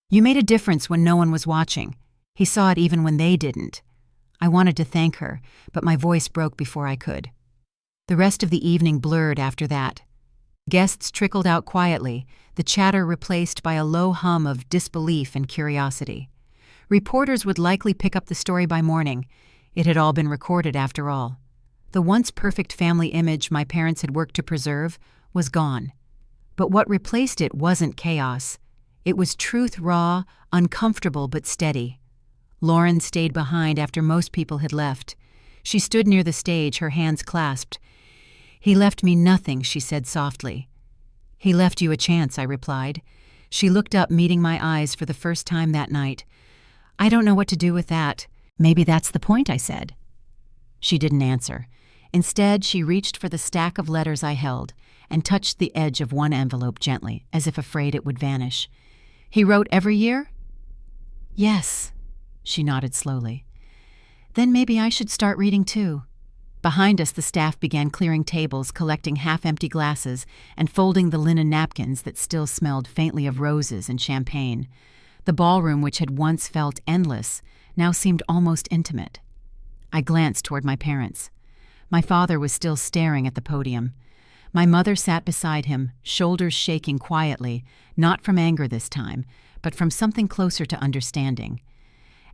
"You made a difference when no one was watching. He saw it even when they didn't." I wanted to thank her, but my voice broke before I could. The rest of the evening blurred after that. Guests trickled out quietly, the chatter replaced by a low hum of disbelief and curiosity. Reporters would likely pick up the story by morning. It had all been recorded after all. The once perfect family image my parents had worked to preserve was gone. But what replaced it wasn't chaos. It was truth, raw, uncomfortable but steady. Lauren stayed behind after most people had left. She stood near the stage, her hands clasped. "He left me nothing," she said softly. "He left you a chance," I replied. She looked up, meeting my eyes for the first time that night. "I don't know what to do with that." "Maybe that's the point," I said. She didn't answer. Instead, she reached for the stack of letters I held and touched the edge of one envelope gently, as if afraid it would vanish. "He wrote every year?" "Yes," she nodded slowly. "Then maybe I should start reading too." Behind us, the staff began clearing tables, collecting half-empty glasses, and folding the linen napkins that still smelled faintly of roses and champagne. The ballroom, which had once felt endless, now seemed almost intimate. I glanced toward my parents. My father was still staring at the podium. My mother sat beside him, shoulders shaking quietly, not from anger this time, but from something closer to understanding.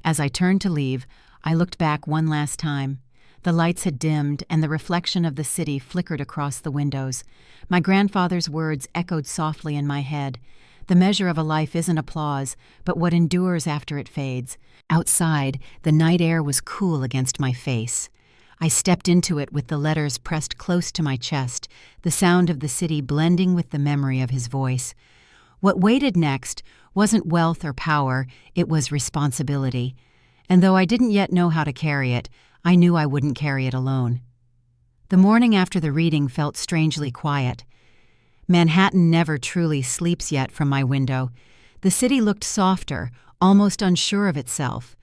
As I turned to leave, I looked back one last time. The lights had dimmed, and the reflection of the city flickered across the windows. My grandfather's words echoed softly in my head. "The measure of a life isn't applause, but what endures after it fades." Outside, the night air was cool against my face. I stepped into it with the letters pressed close to my chest, the sound of the city blending with the memory of his voice. What waited next wasn't wealth or power, it was responsibility. And though I didn't yet know how to carry it, I knew I wouldn't carry it alone. The morning after the reading felt strangely quiet. Manhattan never truly sleeps yet from my window. The city looked softer, almost unsure of itself.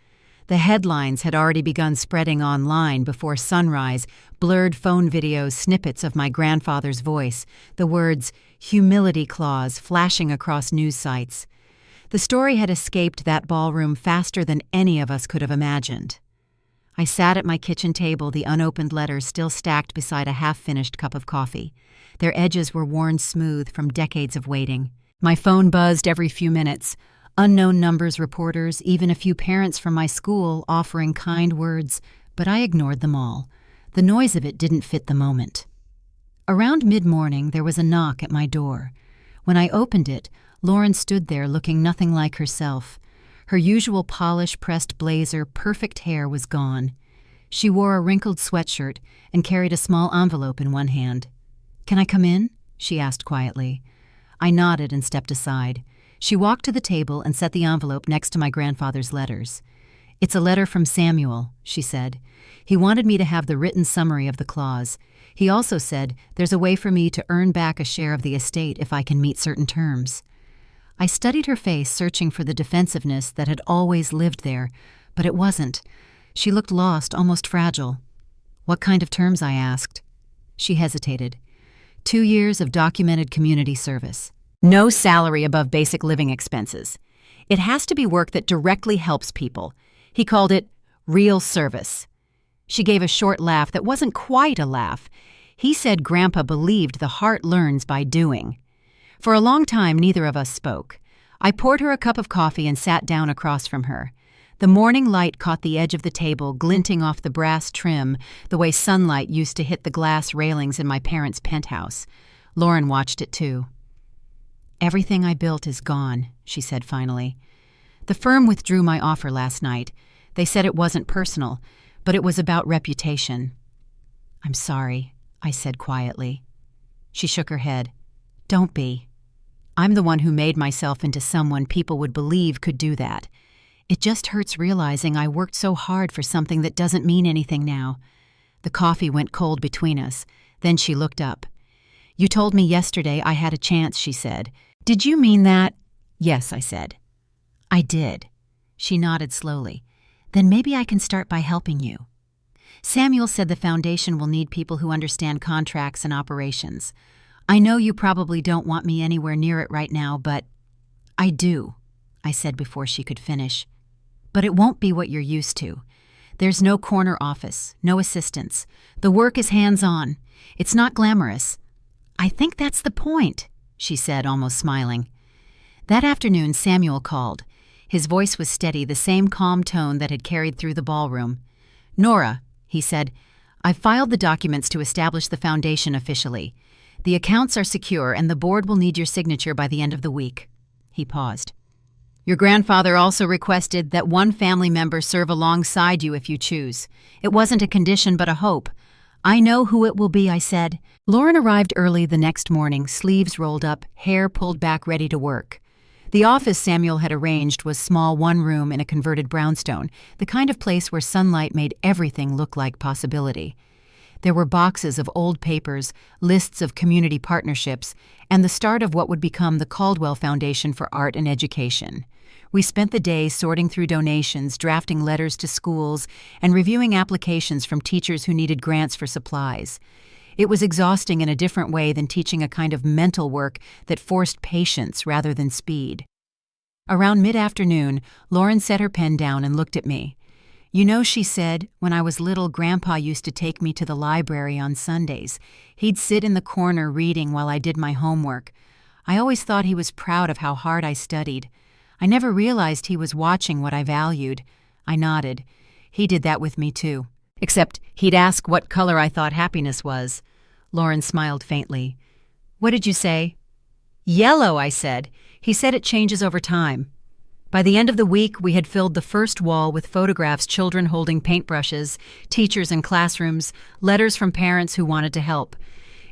The headlines had already begun spreading online before sunrise, blurred phone videos, snippets of my grandfather's voice, the words "humility clause" flashing across news sites. The story had escaped that ballroom faster than any of us could have imagined. I sat at my kitchen table, the unopened letters still stacked beside a half-finished cup of coffee. Their edges were worn smooth from decades of waiting. My phone buzzed every few minutes. Unknown numbers, reporters, even a few parents from my school offering kind words, but I ignored them all. The noise of it didn't fit the moment. Around mid-morning, there was a knock at my door. When I opened it, Lauren stood there looking nothing like herself. Her usual polish-pressed blazer, perfect hair was gone. She wore a wrinkled sweatshirt and carried a small envelope in one hand. "Can I come in?" she asked quietly. I nodded and stepped aside. She walked to the table and set the envelope next to my grandfather's letters. "It's a letter from Samuel," she said. "He wanted me to have the written summary of the clause. He also said there's a way for me to earn back a share of the estate if I can meet certain terms." I studied her face, searching for the defensiveness that had always lived there, but it wasn't. She looked lost, almost fragile. "What kind of terms?" I asked. She hesitated. 2 years of documented community service. No salary above basic living expenses. It has to be work that directly helps people. He called it real service. She gave a short laugh that wasn't quite a laugh. He said Grandpa believed the heart learns by doing. For a long time, neither of us spoke. I poured her a cup of coffee and sat down across from her. The morning light caught the edge of the table, glinting off the brass trim, the way sunlight used to hit the glass railings in my parents' penthouse. Lauren watched it too. "Everything I built is gone," she said finally. "The firm withdrew my offer last night. They said it wasn't personal, but it was about reputation." "I'm sorry," I said quietly. She shook her head. "Don't be. I'm the one who made myself into someone people would believe could do that. It just hurts realizing I worked so hard for something that doesn't mean anything now." The coffee went cold between us. Then she looked up. "You told me yesterday I had a chance," she said. "Did you mean that?" "Yes," I said. "I did." She nodded slowly. "Then maybe I can start by helping you. Samuel said the foundation will need people who understand contracts and operations. I know you probably don't want me anywhere near it right now, but I do," I said before she could finish. "But it won't be what you're used to. There's no corner office, no assistants. The work is hands-on. It's not glamorous." "I think that's the point," she said, almost smiling. That afternoon, Samuel called. His voice was steady, the same calm tone that had carried through the ballroom. "Nora," he said, "I've filed the documents to establish the foundation officially. The accounts are secure, and the board will need your signature by the end of the week." He paused. "Your grandfather also requested that one family member serve alongside you if you choose. It wasn't a condition but a hope." "I know who it will be," I said. Lauren arrived early the next morning, sleeves rolled up, hair pulled back, ready to work. The office Samuel had arranged was small, one room in a converted brownstone, the kind of place where sunlight made everything look like possibility. There were boxes of old papers, lists of community partnerships, and the start of what would become the Caldwell Foundation for Art and Education. We spent the day sorting through donations, drafting letters to schools, and reviewing applications from teachers who needed grants for supplies. It was exhausting in a different way than teaching a kind of mental work that forced patience rather than speed. Around mid-afternoon, Lauren set her pen down and looked at me. "You know," she said, "when I was little, Grandpa used to take me to the library on Sundays. He'd sit in the corner reading while I did my homework. I always thought he was proud of how hard I studied. I never realized he was watching what I valued." I nodded. "He did that with me, too. Except he'd ask what color I thought happiness was." Lauren smiled faintly. "What did you say?" "Yellow," I said. "He said it changes over time." By the end of the week, we had filled the first wall with photographs, children holding paintbrushes, teachers in classrooms, letters from parents who wanted to help.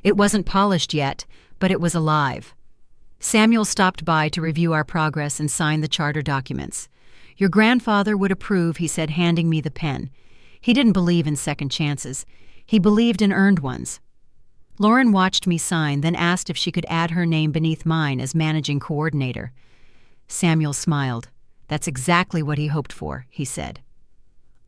It wasn't polished yet, but it was alive. Samuel stopped by to review our progress and sign the charter documents. "Your grandfather would approve," he said, handing me the pen. He didn't believe in second chances. He believed in earned ones. Lauren watched me sign, then asked if she could add her name beneath mine as managing coordinator. Samuel smiled. "That's exactly what he hoped for," he said.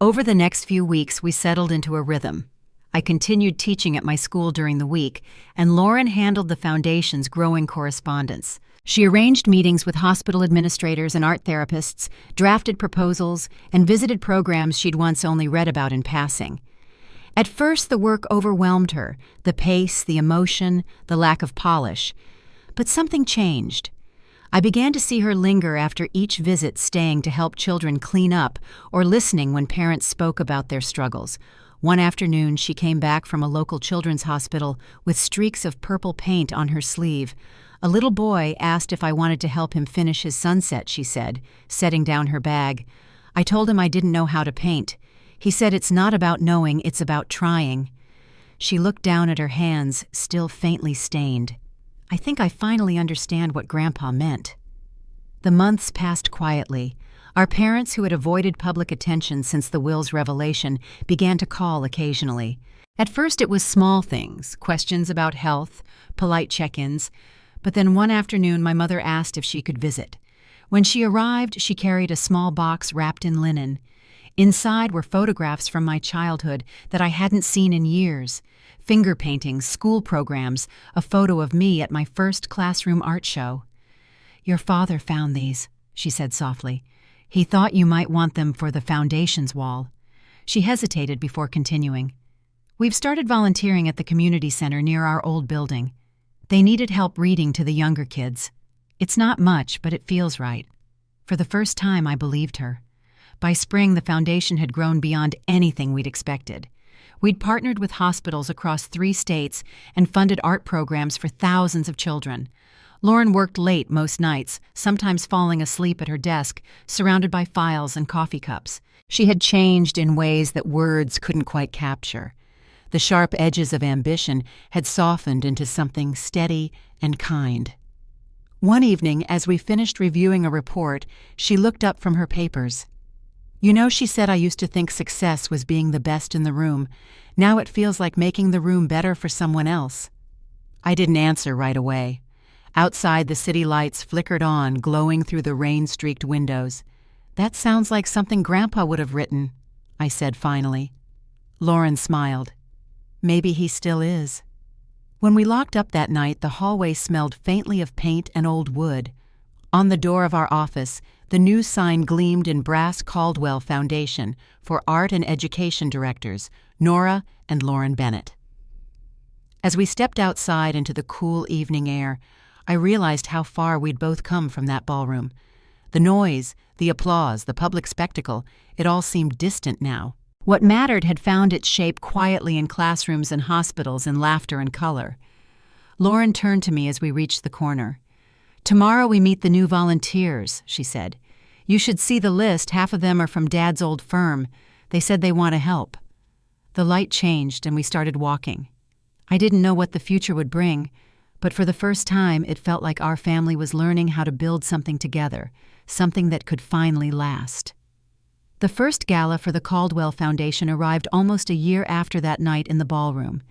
Over the next few weeks, we settled into a rhythm. I continued teaching at my school during the week, and Lauren handled the foundation's growing correspondence. She arranged meetings with hospital administrators and art therapists, drafted proposals, and visited programs she'd once only read about in passing. At first, the work overwhelmed her, the pace, the emotion, the lack of polish. But something changed. I began to see her linger after each visit, staying to help children clean up or listening when parents spoke about their struggles. One afternoon, she came back from a local children's hospital with streaks of purple paint on her sleeve. A little boy asked if I wanted to help him finish his sunset, she said, setting down her bag. I told him I didn't know how to paint. He said it's not about knowing, it's about trying. She looked down at her hands, still faintly stained. I think I finally understand what Grandpa meant. The months passed quietly. Our parents, who had avoided public attention since the will's revelation, began to call occasionally. At first it was small things, questions about health, polite check-ins, but then one afternoon my mother asked if she could visit. When she arrived, she carried a small box wrapped in linen. Inside were photographs from my childhood that I hadn't seen in years. Finger paintings, school programs, a photo of me at my first classroom art show. "Your father found these," she said softly. "He thought you might want them for the foundation's wall." She hesitated before continuing. "We've started volunteering at the community center near our old building. They needed help reading to the younger kids. It's not much, but it feels right." For the first time, I believed her. By spring, the foundation had grown beyond anything we'd expected. We'd partnered with hospitals across 3 states and funded art programs for thousands of children. Lauren worked late most nights, sometimes falling asleep at her desk, surrounded by files and coffee cups. She had changed in ways that words couldn't quite capture. The sharp edges of ambition had softened into something steady and kind. One evening, as we finished reviewing a report, she looked up from her papers. "You know," she said, "I used to think success was being the best in the room. Now it feels like making the room better for someone else." I didn't answer right away. Outside, the city lights flickered on, glowing through the rain-streaked windows. "That sounds like something Grandpa would have written," I said finally. Lauren smiled. "Maybe he still is." When we locked up that night, the hallway smelled faintly of paint and old wood. On the door of our office, the new sign gleamed in brass: Caldwell Foundation for Art and Education Directors, Nora and Lauren Bennett. As we stepped outside into the cool evening air, I realized how far we'd both come from that ballroom. The noise, the applause, the public spectacle, it all seemed distant now. What mattered had found its shape quietly in classrooms and hospitals, in laughter and color. Lauren turned to me as we reached the corner. "Tomorrow we meet the new volunteers," she said. "You should see the list. Half of them are from Dad's old firm. They said they want to help." The light changed and we started walking. I didn't know what the future would bring, but for the first time it felt like our family was learning how to build something together, something that could finally last. The first gala for the Caldwell Foundation arrived almost a year after that night in the ballroom.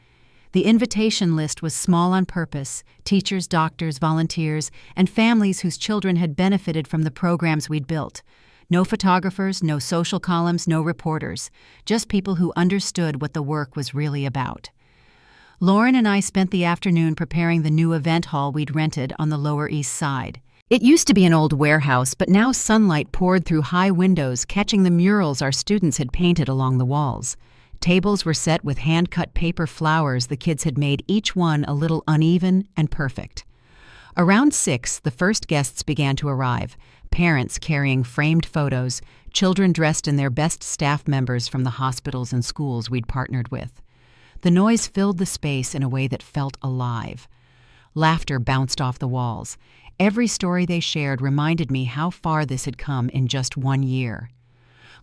The invitation list was small on purpose: teachers, doctors, volunteers, and families whose children had benefited from the programs we'd built. No photographers, no social columns, no reporters, just people who understood what the work was really about. Lauren and I spent the afternoon preparing the new event hall we'd rented on the Lower East Side. It used to be an old warehouse, but now sunlight poured through high windows, catching the murals our students had painted along the walls. Tables were set with hand-cut paper flowers the kids had made, each one a little uneven and perfect. Around 6, the first guests began to arrive, parents carrying framed photos, children dressed in their best staff members from the hospitals and schools we'd partnered with. The noise filled the space in a way that felt alive. Laughter bounced off the walls. Every story they shared reminded me how far this had come in just 1 year.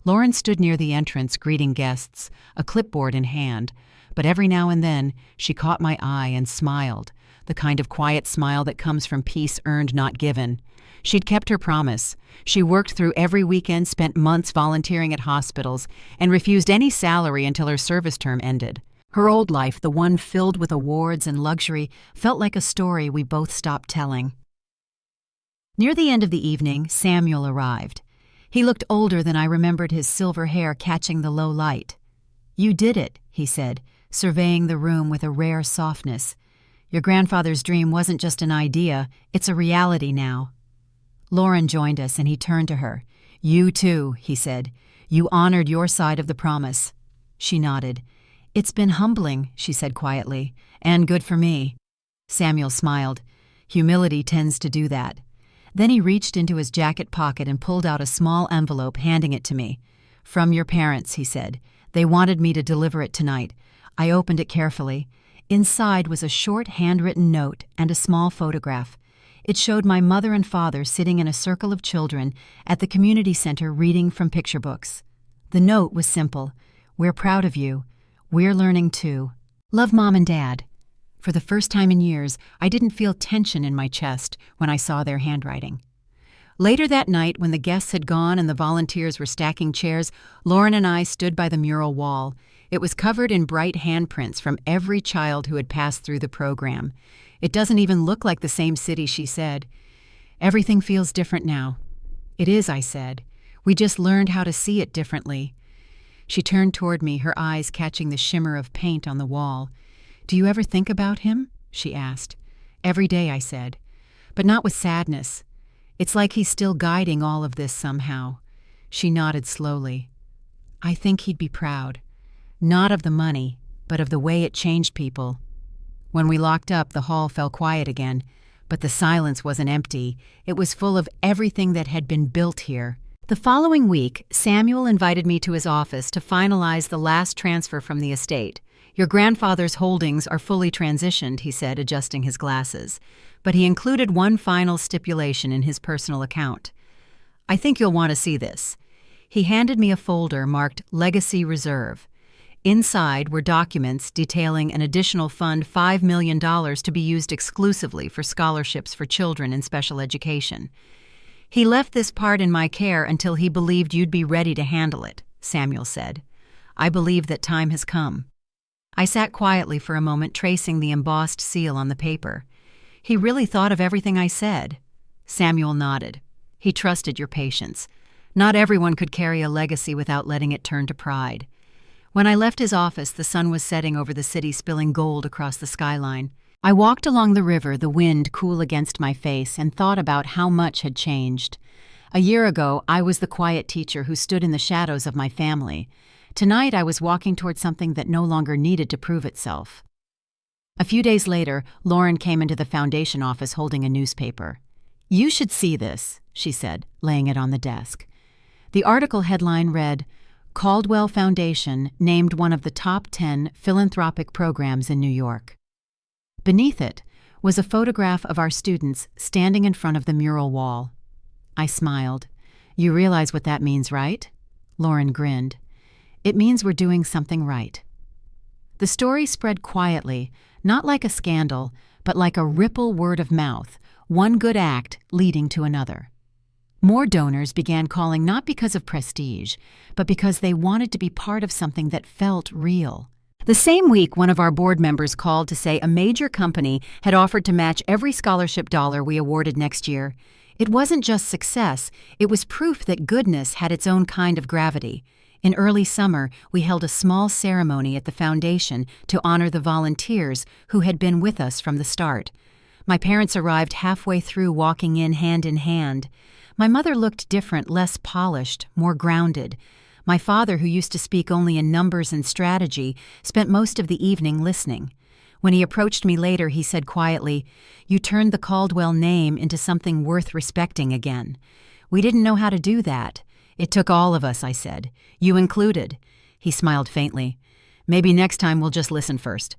Lauren stood near the entrance greeting guests, a clipboard in hand, but every now and then she caught my eye and smiled, the kind of quiet smile that comes from peace earned, not given. She'd kept her promise. She worked through every weekend, spent months volunteering at hospitals, and refused any salary until her service term ended. Her old life, the one filled with awards and luxury, felt like a story we both stopped telling. Near the end of the evening, Samuel arrived. He looked older than I remembered, his silver hair catching the low light. "You did it," he said, surveying the room with a rare softness. "Your grandfather's dream wasn't just an idea, it's a reality now." Lauren joined us and he turned to her. "You too," he said. "You honored your side of the promise." She nodded. "It's been humbling," she said quietly, "and good for me." Samuel smiled. Humility tends to do that. Then he reached into his jacket pocket and pulled out a small envelope, handing it to me. "From your parents," he said. "They wanted me to deliver it tonight." I opened it carefully. Inside was a short handwritten note and a small photograph. It showed my mother and father sitting in a circle of children at the community center reading from picture books. The note was simple. "We're proud of you. We're learning too. Love, Mom and Dad." For the first time in years, I didn't feel tension in my chest when I saw their handwriting. Later that night, when the guests had gone and the volunteers were stacking chairs, Lauren and I stood by the mural wall. It was covered in bright handprints from every child who had passed through the program. "It doesn't even look like the same city," she said. "Everything feels different now." "It is," I said. "We just learned how to see it differently." She turned toward me, her eyes catching the shimmer of paint on the wall. "Do you ever think about him?" she asked. "Every day," I said, "but not with sadness. It's like he's still guiding all of this somehow." She nodded slowly. "I think he'd be proud. Not of the money, but of the way it changed people." When we locked up, the hall fell quiet again, but the silence wasn't empty. It was full of everything that had been built here. The following week, Samuel invited me to his office to finalize the last transfer from the estate. "Your grandfather's holdings are fully transitioned," he said, adjusting his glasses. But he included one final stipulation in his personal account. "I think you'll want to see this." He handed me a folder marked Legacy Reserve. Inside were documents detailing an additional fund, $5 million, to be used exclusively for scholarships for children in special education. "He left this part in my care until he believed you'd be ready to handle it," Samuel said. "I believe that time has come." I sat quietly for a moment, tracing the embossed seal on the paper. "He really thought of everything I said." Samuel nodded. "He trusted your patience. Not everyone could carry a legacy without letting it turn to pride." When I left his office, the sun was setting over the city, spilling gold across the skyline. I walked along the river, the wind cool against my face, and thought about how much had changed. A year ago, I was the quiet teacher who stood in the shadows of my family. Tonight, I was walking toward something that no longer needed to prove itself. A few days later, Lauren came into the foundation office holding a newspaper. "You should see this," she said, laying it on the desk. The article headline read, "Caldwell Foundation named one of the top 10 philanthropic programs in New York." Beneath it was a photograph of our students standing in front of the mural wall. I smiled. "You realize what that means, right?" Lauren grinned. "It means we're doing something right." The story spread quietly, not like a scandal, but like a ripple word of mouth, one good act leading to another. More donors began calling not because of prestige, but because they wanted to be part of something that felt real. The same week, one of our board members called to say a major company had offered to match every scholarship dollar we awarded next year. It wasn't just success, it was proof that goodness had its own kind of gravity. In early summer, we held a small ceremony at the foundation to honor the volunteers who had been with us from the start. My parents arrived halfway through, walking in hand. My mother looked different, less polished, more grounded. My father, who used to speak only in numbers and strategy, spent most of the evening listening. When he approached me later, he said quietly, "You turned the Caldwell name into something worth respecting again." "We didn't know how to do that." "It took all of us," I said. "You included." He smiled faintly. "Maybe next time we'll just listen first."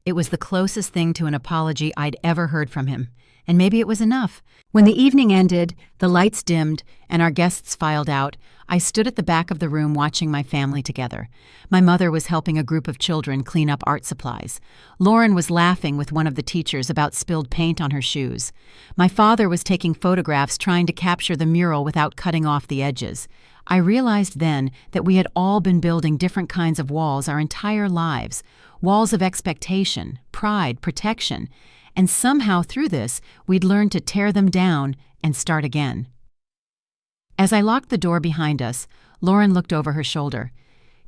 It was the closest thing to an apology I'd ever heard from him, and maybe it was enough. When the evening ended, the lights dimmed, and our guests filed out, I stood at the back of the room watching my family together. My mother was helping a group of children clean up art supplies. Lauren was laughing with one of the teachers about spilled paint on her shoes. My father was taking photographs trying to capture the mural without cutting off the edges. I realized then that we had all been building different kinds of walls our entire lives, walls of expectation, pride, protection, and somehow through this, we'd learned to tear them down and start again. As I locked the door behind us, Lauren looked over her shoulder.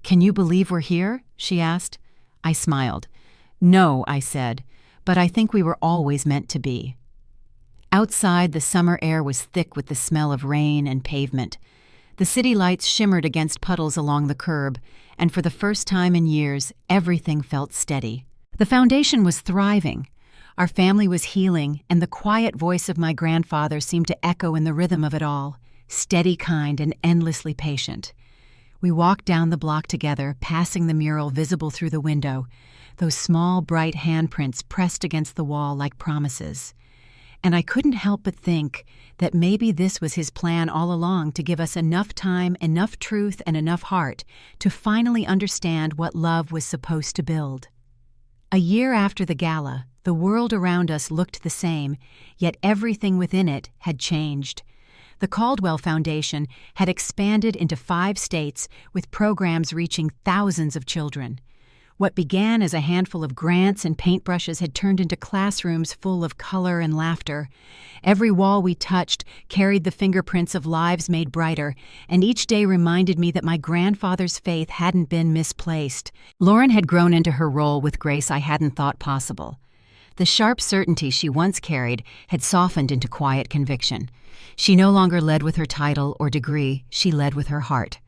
"Can you believe we're here?" she asked. I smiled. "No," I said, "but I think we were always meant to be." Outside, the summer air was thick with the smell of rain and pavement. The city lights shimmered against puddles along the curb, and for the first time in years, everything felt steady. The foundation was thriving. Our family was healing, and the quiet voice of my grandfather seemed to echo in the rhythm of it all, steady, kind, and endlessly patient. We walked down the block together, passing the mural visible through the window, those small, bright handprints pressed against the wall like promises. And I couldn't help but think that maybe this was his plan all along, to give us enough time, enough truth, and enough heart to finally understand what love was supposed to build. A year after the gala, the world around us looked the same, yet everything within it had changed. The Caldwell Foundation had expanded into 5 states with programs reaching thousands of children. What began as a handful of grants and paintbrushes had turned into classrooms full of color and laughter. Every wall we touched carried the fingerprints of lives made brighter, and each day reminded me that my grandfather's faith hadn't been misplaced. Lauren had grown into her role with grace I hadn't thought possible. The sharp certainty she once carried had softened into quiet conviction. She no longer led with her title or degree, she led with her heart.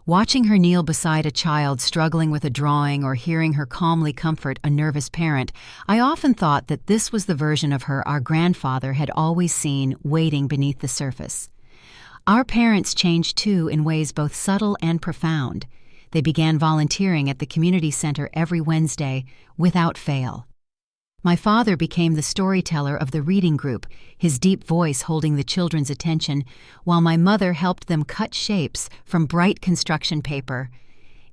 Watching her kneel beside a child struggling with a drawing or hearing her calmly comfort a nervous parent, I often thought that this was the version of her our grandfather had always seen waiting beneath the surface. Our parents changed too in ways both subtle and profound. They began volunteering at the community center every Wednesday without fail. My father became the storyteller of the reading group, his deep voice holding the children's attention, while my mother helped them cut shapes from bright construction paper.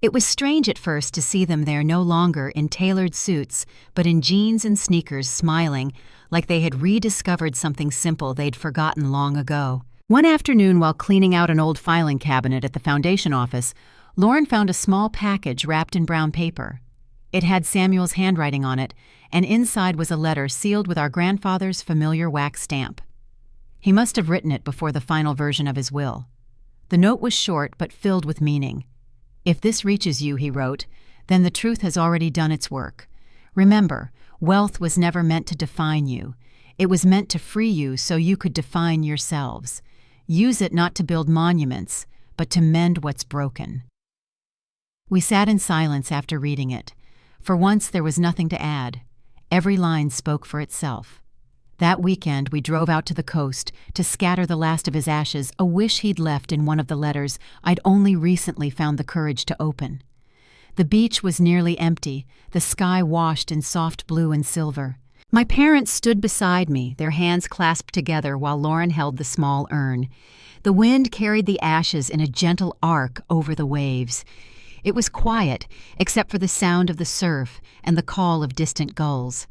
It was strange at first to see them there no longer in tailored suits, but in jeans and sneakers, smiling, like they had rediscovered something simple they'd forgotten long ago. One afternoon, while cleaning out an old filing cabinet at the foundation office, Lauren found a small package wrapped in brown paper. It had Samuel's handwriting on it, and inside was a letter sealed with our grandfather's familiar wax stamp. He must have written it before the final version of his will. The note was short but filled with meaning. "If this reaches you," he wrote, "then the truth has already done its work. Remember, wealth was never meant to define you. It was meant to free you so you could define yourselves. Use it not to build monuments, but to mend what's broken." We sat in silence after reading it. For once there was nothing to add. Every line spoke for itself. That weekend we drove out to the coast to scatter the last of his ashes, a wish he'd left in one of the letters I'd only recently found the courage to open. The beach was nearly empty, the sky washed in soft blue and silver. My parents stood beside me, their hands clasped together while Lauren held the small urn. The wind carried the ashes in a gentle arc over the waves. It was quiet, except for the sound of the surf and the call of distant gulls.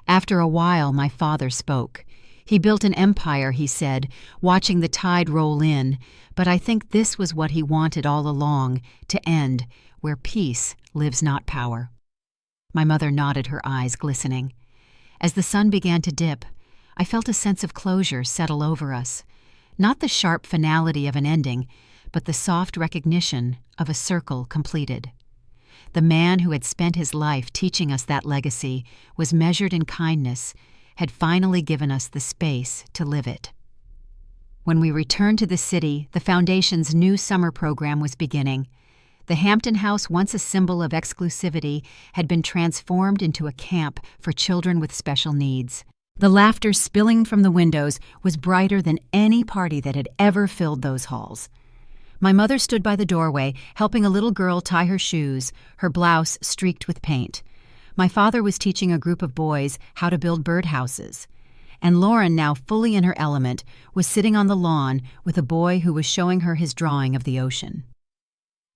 After a while, my father spoke. He built an empire, he said, watching the tide roll in, but I think this was what he wanted all along, to end, where peace lives not power. My mother nodded, her eyes glistening. As the sun began to dip, I felt a sense of closure settle over us. Not the sharp finality of an ending, but the soft recognition of a circle completed. The man who had spent his life teaching us that legacy was measured in kindness, had finally given us the space to live it. When we returned to the city, the Foundation's new summer program was beginning. The Hampton House, once a symbol of exclusivity, had been transformed into a camp for children with special needs. The laughter spilling from the windows was brighter than any party that had ever filled those halls. My mother stood by the doorway, helping a little girl tie her shoes, her blouse streaked with paint. My father was teaching a group of boys how to build birdhouses. And Lauren, now fully in her element, was sitting on the lawn with a boy who was showing her his drawing of the ocean.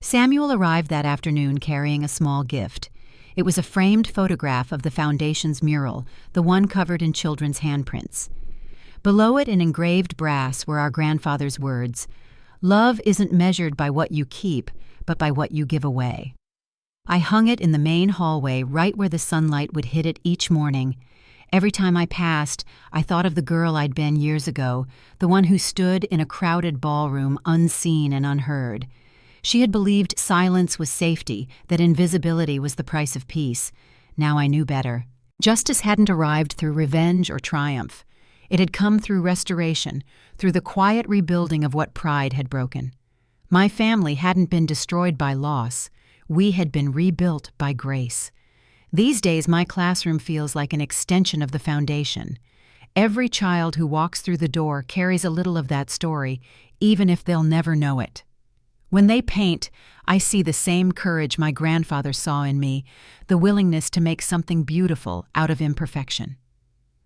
Samuel arrived that afternoon carrying a small gift. It was a framed photograph of the foundation's mural, the one covered in children's handprints. Below it in engraved brass were our grandfather's words, "Love isn't measured by what you keep, but by what you give away." I hung it in the main hallway right where the sunlight would hit it each morning. Every time I passed, I thought of the girl I'd been years ago, the one who stood in a crowded ballroom unseen and unheard. She had believed silence was safety, that invisibility was the price of peace. Now I knew better. Justice hadn't arrived through revenge or triumph. It had come through restoration, through the quiet rebuilding of what pride had broken. My family hadn't been destroyed by loss. We had been rebuilt by grace. These days, my classroom feels like an extension of the foundation. Every child who walks through the door carries a little of that story, even if they'll never know it. When they paint, I see the same courage my grandfather saw in me, the willingness to make something beautiful out of imperfection.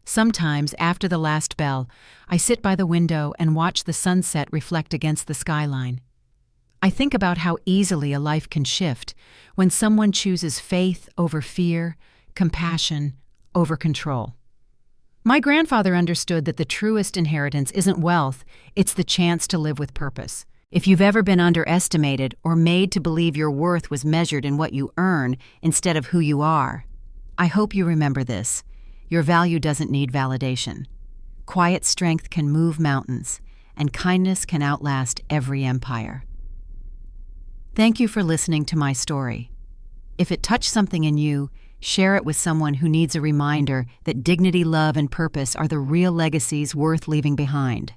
Sometimes, after the last bell, I sit by the window and watch the sunset reflect against the skyline. I think about how easily a life can shift when someone chooses faith over fear, compassion over control. My grandfather understood that the truest inheritance isn't wealth, it's the chance to live with purpose. If you've ever been underestimated or made to believe your worth was measured in what you earn instead of who you are, I hope you remember this. Your value doesn't need validation. Quiet strength can move mountains, and kindness can outlast every empire. Thank you for listening to my story. If it touched something in you, share it with someone who needs a reminder that dignity, love, and purpose are the real legacies worth leaving behind.